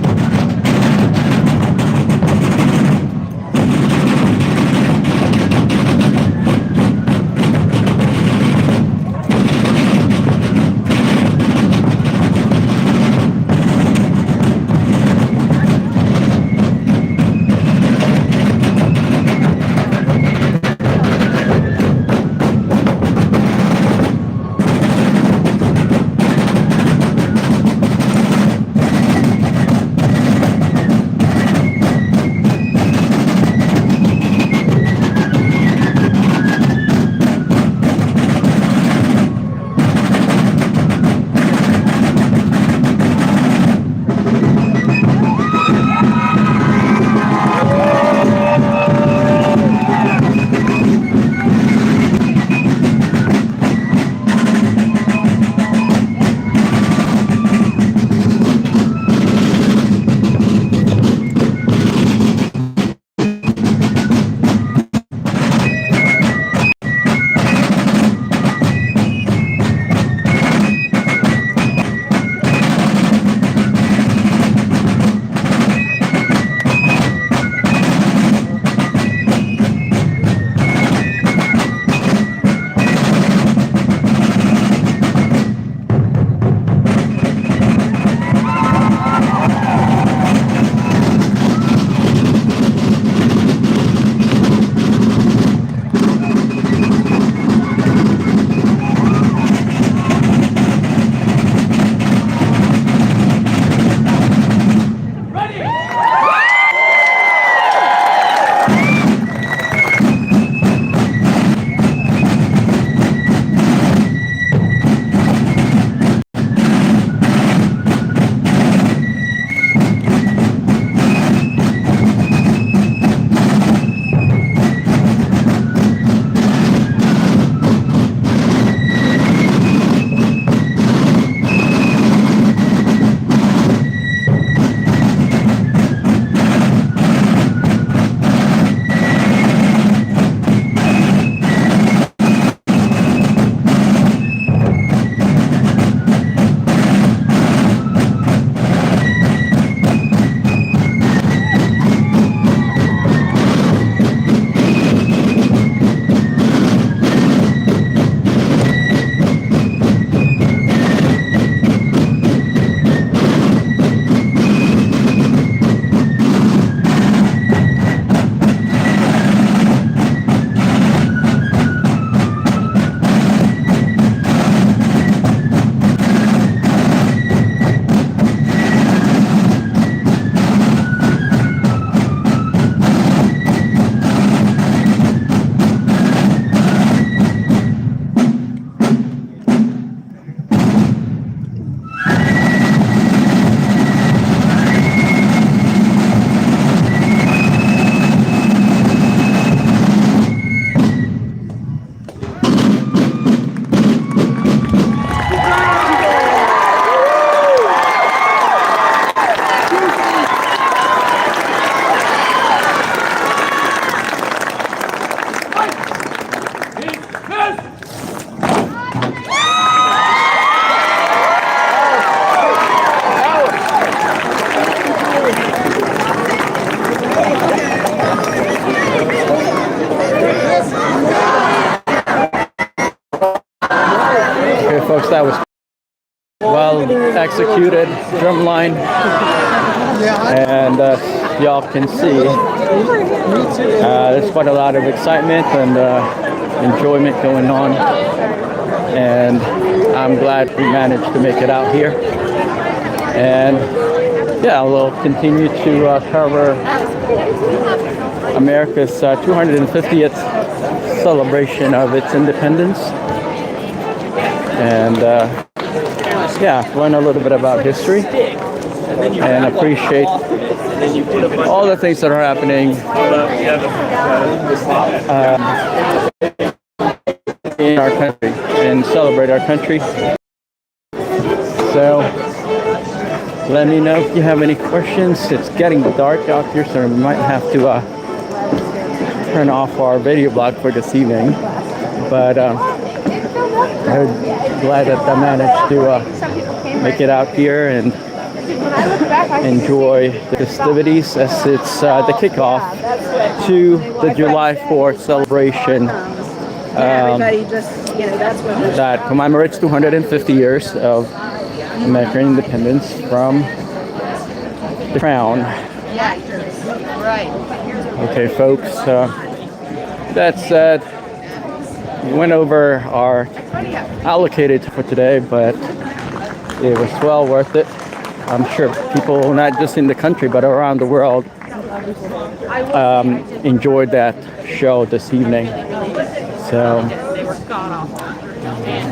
folks, that was well executed drum line, and y'all can see there's quite a lot of excitement and enjoyment going on, and I'm glad we managed to make it out here. And yeah, we'll continue to cover America's 250th celebration of its independence, and yeah, learn a little bit about history and appreciate all the things that are happening in our country and celebrate our country. So let me know if you have any questions. It's getting dark out here, so we might have to turn off our video blog for this evening. But I'm glad that I managed to make it out here and enjoy the festivities, as it's the kickoff to the July 4th celebration that commemorates 250 years of American independence from the crown. Okay, folks, that said, we went over our allocated for today, but it was well worth it. I'm sure people, not just in the country, but around the world, enjoyed that show this evening. So,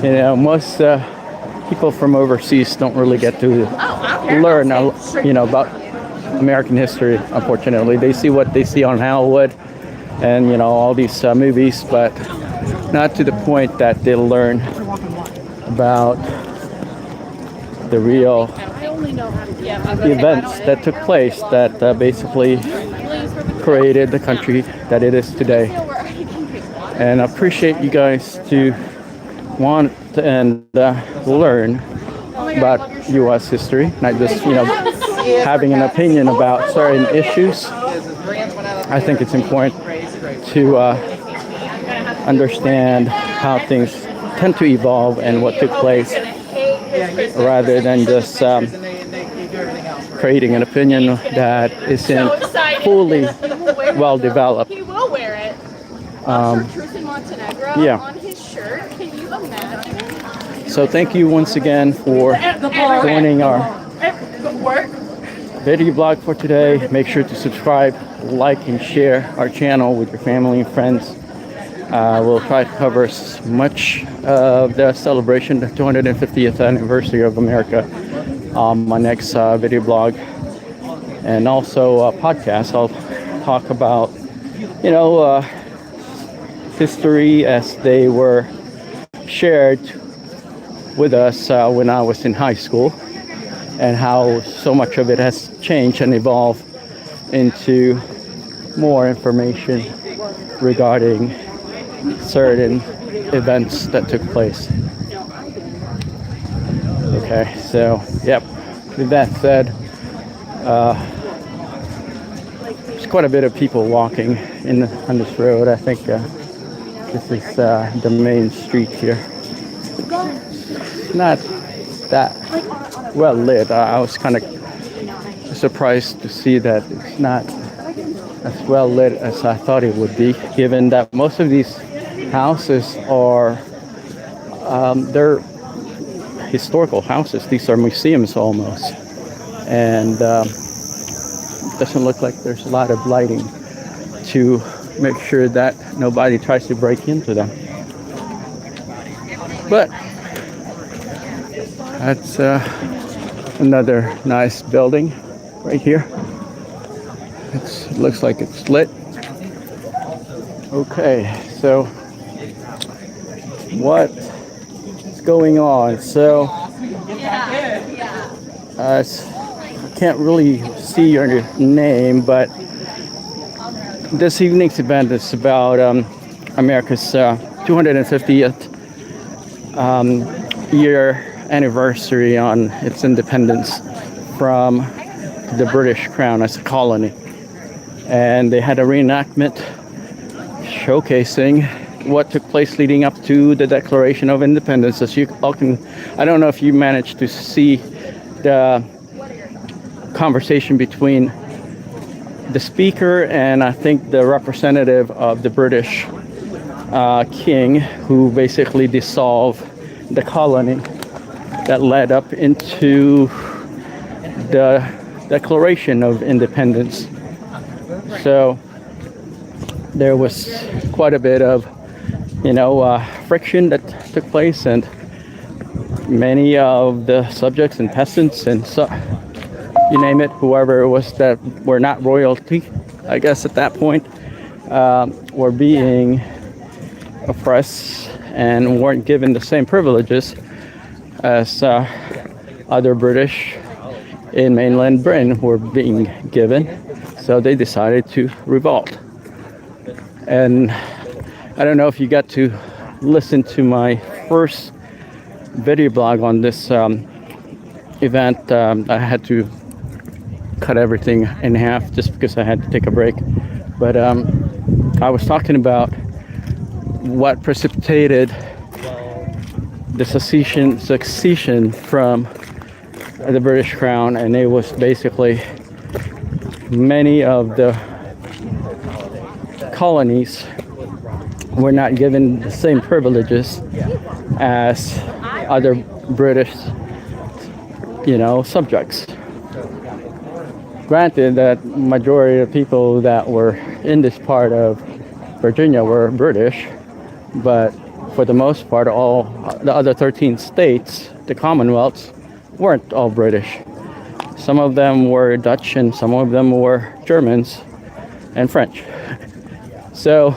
you know, most people from overseas don't really get to learn, you know, about American history. Unfortunately, they see what they see on Hollywood and, you know, all these movies, but not to the point that they'll learn about the real events that took place that basically created the country that it is today. And I appreciate you guys to want and learn about U.S. history, not just, you know, having an opinion about certain issues. I think it's important to understand how things tend to evolve and what took place, rather than just creating an opinion that isn't fully well developed. He will wear it. Truth in Montenegro Yeah. on his shirt. Can you imagine? So thank you once again for joining our video blog for today. Make sure to subscribe, like, and share our channel with your family and friends. We'll try to cover as much of the celebration, the 250th anniversary of America, on my next video blog, and also a podcast. I'll talk about, you know, history as they were shared with us when I was in high school, and how so much of it has changed and evolved into more information regarding certain events that took place. Okay, so yep, with that said, there's quite a bit of people walking on this road. I think this is the main street here. Not that well lit. I was kind of surprised to see that it's not as well lit as I thought it would be, given that most of these houses are they're historical houses. These are museums almost, and it doesn't look like there's a lot of lighting to make sure that nobody tries to break into them. But that's another nice building right here. It looks like it's lit. Okay, so what's going on? So I can't really see your name, but this evening's event is about America's 250th year anniversary on its independence from the British Crown as a colony. And they had a reenactment showcasing what took place leading up to the Declaration of Independence. As you all can, I don't know if you managed to see the conversation between the speaker and I think the representative of the British king, who basically dissolved the colony that led up into the Declaration of Independence. So there was quite a bit of, friction that took place, and many of the subjects and peasants and you name it, whoever it was that were not royalty, I guess at that point, were being oppressed and weren't given the same privileges as other British in mainland Britain were being given. So they decided to revolt. And I don't know if you got to listen to my first video blog on this event. I had to cut everything in half just because I had to take a break. But I was talking about what precipitated the succession from the British Crown, and it was basically many of the colonies were not given the same privileges as other British, subjects. Granted that majority of people that were in this part of Virginia were British, but for the most part, all the other 13 states, the Commonwealths, weren't all British. Some of them were Dutch and some of them were Germans and French. So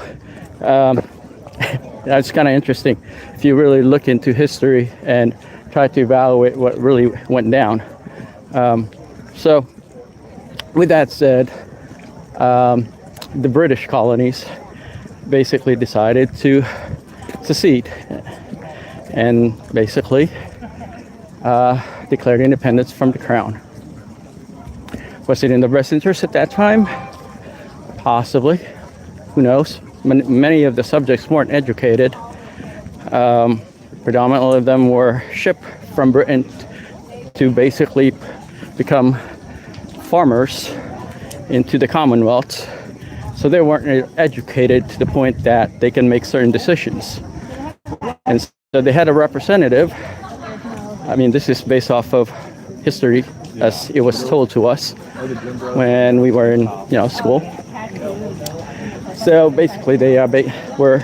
that's kind of interesting if you really look into history and try to evaluate what really went down. So with that said, the British colonies basically decided to secede and basically declared independence from the crown. Was it in the best interest at that time? Possibly. Who knows? Many of the subjects weren't educated. Predominantly of them were shipped from Britain to basically become farmers into the Commonwealth. So they weren't educated to the point that they can make certain decisions. And so they had a representative. I mean, this is based off of history as it was told to us when we were in school. So basically they were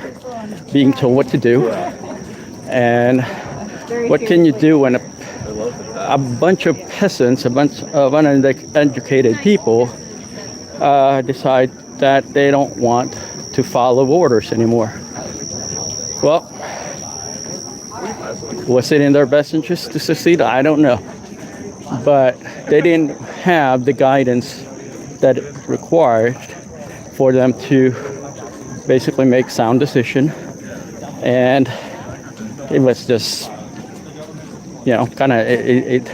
being told what to do. And what can you do when a bunch of peasants, a bunch of uneducated people decide that they don't want to follow orders anymore? Well, was it in their best interest to secede? I don't know. But they didn't have the guidance that it required for them to basically make sound decision. And it was just, it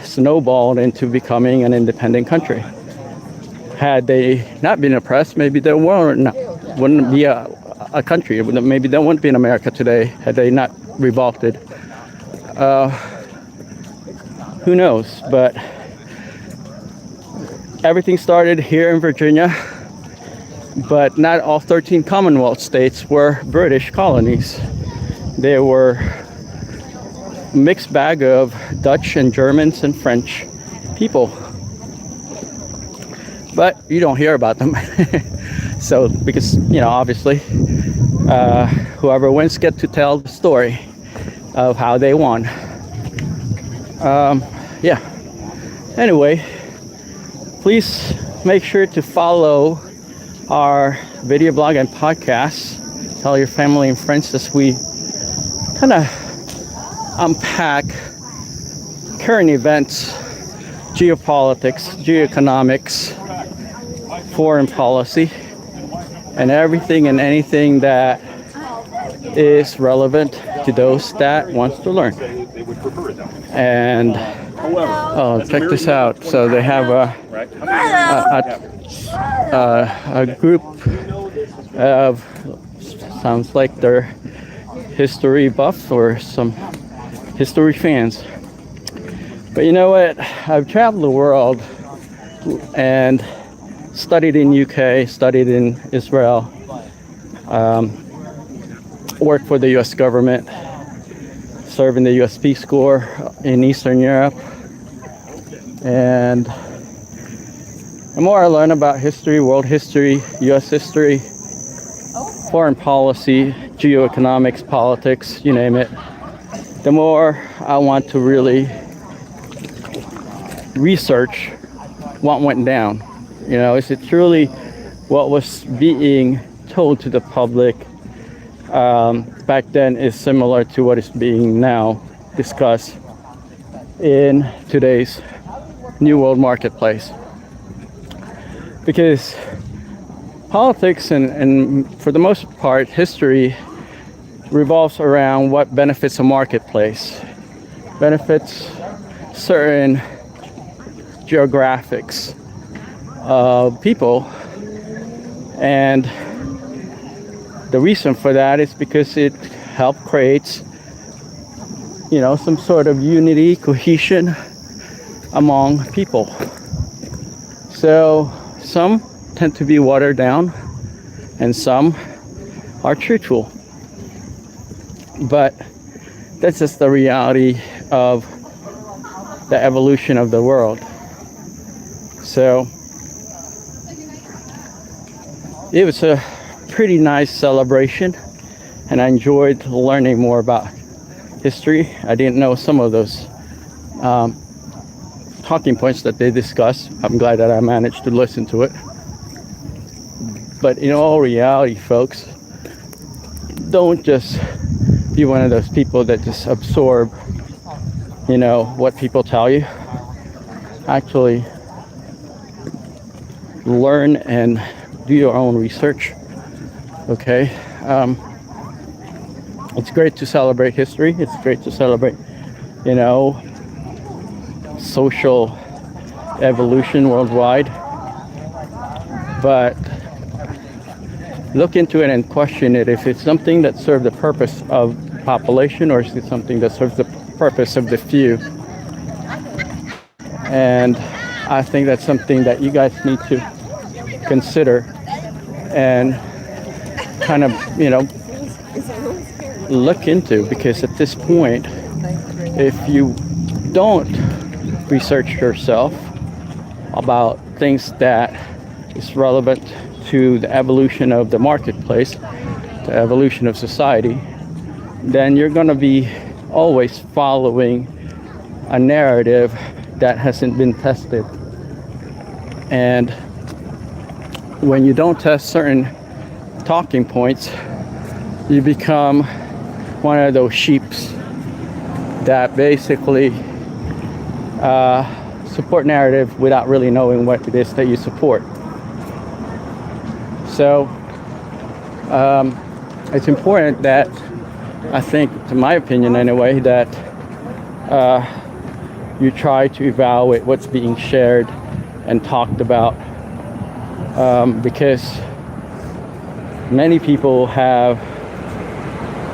snowballed into becoming an independent country. Had they not been oppressed, maybe there wouldn't be a country. Maybe there wouldn't be in America today had they not revolted. Who knows? But everything started here in Virginia, but not all 13 Commonwealth states were British colonies. They were a mixed bag of Dutch and Germans and French people. But you don't hear about them. So, because, obviously, whoever wins get to tell the story of how they won. Anyway, please make sure to follow our video blog and podcast. Tell your family and friends as we kind of unpack current events, geopolitics, geoeconomics, foreign policy, and everything and anything that is relevant to those that wants to learn. And check this out. So they have a group Sounds like they're history buffs or some history fans. But you know what? I've traveled the world and studied in UK, studied in Israel, worked for the US government, served in the US Peace Corps in Eastern Europe. And the more I learn about history, world history, US history, foreign policy, geoeconomics, politics, you name it, the more I want to really research what went down. You know, is it truly what was being told to the public back then is similar to what is being now discussed in today's new world marketplace? Because politics and for the most part history revolves around what benefits a marketplace, benefits certain geographics of people. And the reason for that is because it helped create, you know, some sort of unity, cohesion among people. So some tend to be watered down and some are truthful. But that's just the reality of the evolution of the world. So it was a pretty nice celebration and I enjoyed learning more about history. I didn't know some of those talking points that they discussed. I'm glad that I managed to listen to it. But in all reality, folks, don't just be one of those people that just absorb, you know, what people tell you. Actually learn and do your own research. Okay, it's great to celebrate history. It's great to celebrate, you know, social evolution worldwide. But look into it and question it if it's something that serves the purpose of the population or is it something that serves the purpose of the few. And I think that's something that you guys need to consider and kind of, you know, look into, because at this point, if you don't research yourself about things that is relevant to the evolution of the marketplace, the evolution of society, then you're going to be always following a narrative that hasn't been tested. And when you don't test certain talking points, you become one of those sheeps that basically support narrative without really knowing what it is that you support. So it's important that, I think, to my opinion anyway, that you try to evaluate what's being shared and talked about, because many people have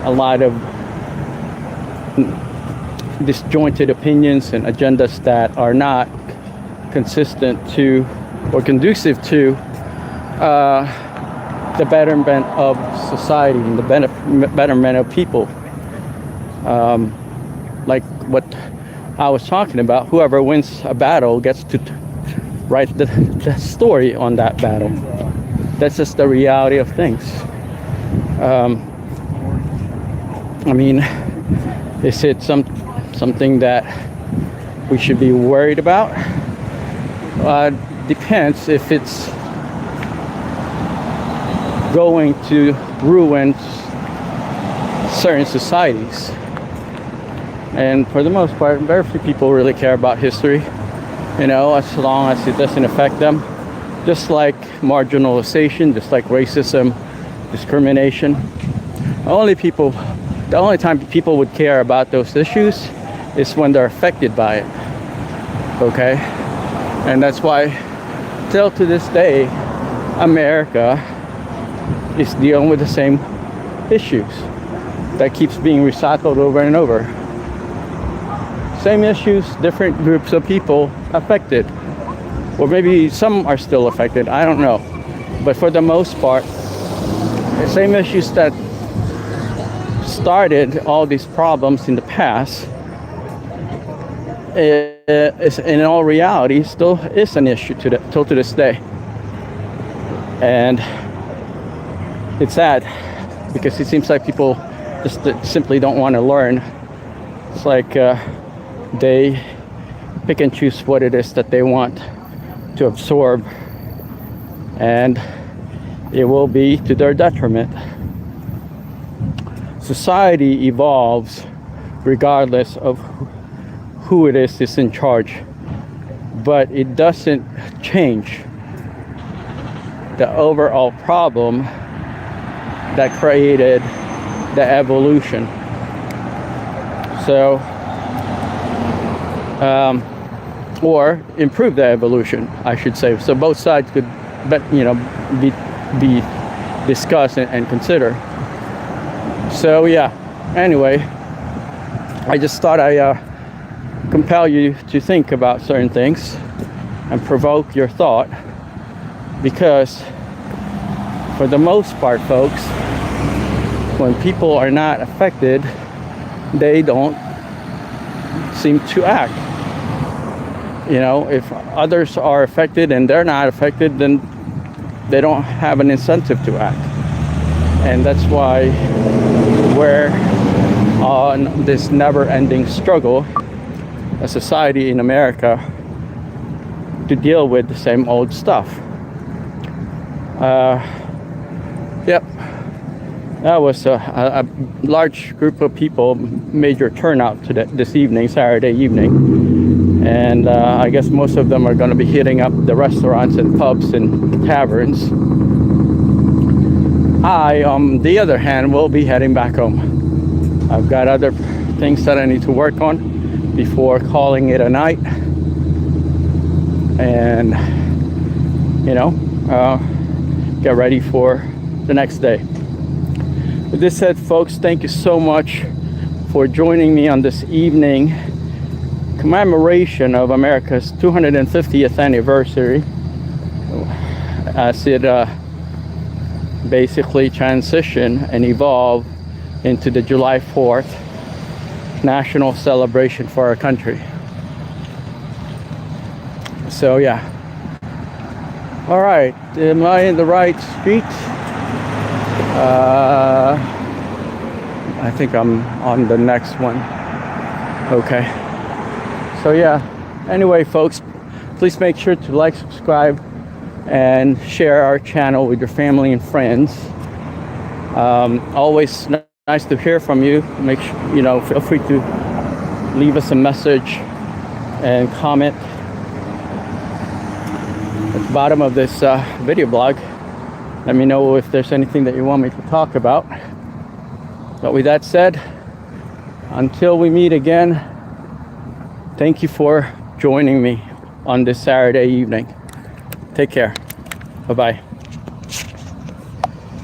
a lot of disjointed opinions and agendas that are not consistent to or conducive to the betterment of society and the betterment of people. Like what I was talking about, whoever wins a battle gets to write the story on that battle. That's just the reality of things. I mean, is it something that we should be worried about? Depends if it's going to ruin certain societies. And for the most part, very few people really care about history, you know, as long as it doesn't affect them. Just like marginalization, just like racism, discrimination. The only time people would care about those issues is when they're affected by it. Okay? And that's why, till to this day, America is dealing with the same issues that keeps being recycled over and over. Same issues, different groups of people affected. Or maybe some are still affected, I don't know. But for the most part, the same issues that started all these problems in the past is in all reality still is an issue till to this day. And it's sad because it seems like people just simply don't want to learn. It's like they pick and choose what it is that they want to absorb, and it will be to their detriment. Society evolves regardless of who it is in charge, but it doesn't change the overall problem that created the evolution. So or improve the evolution, I should say. So both sides could be discussed and considered. So yeah, anyway, I just thought I compel you to think about certain things and provoke your thought, because for the most part, folks, when people are not affected, they don't seem to act. You know, if others are affected and they're not affected, then they don't have an incentive to act. And that's why we're on this never-ending struggle, a society in America, to deal with the same old stuff. Yep, that was a large group of people, major turnout this evening, Saturday evening. And I guess most of them are going to be hitting up the restaurants and pubs and taverns. I, on the other hand, will be heading back home. I've got other things that I need to work on before calling it a night. And, you know, get ready for the next day. With this said, folks, thank you so much for joining me on this evening commemoration of America's 250th anniversary, as it basically transition and evolve into the July 4th national celebration for our country. So yeah. All right, am I in the right street? I think I'm on the next one. Okay. So yeah, anyway, folks, please make sure to like, subscribe, and share our channel with your family and friends. Always nice to hear from you. Make sure, you know, feel free to leave us a message and comment at the bottom of this video blog. Let me know if there's anything that you want me to talk about. But with that said, until we meet again, thank you for joining me on this Saturday evening. Take care. Bye-bye.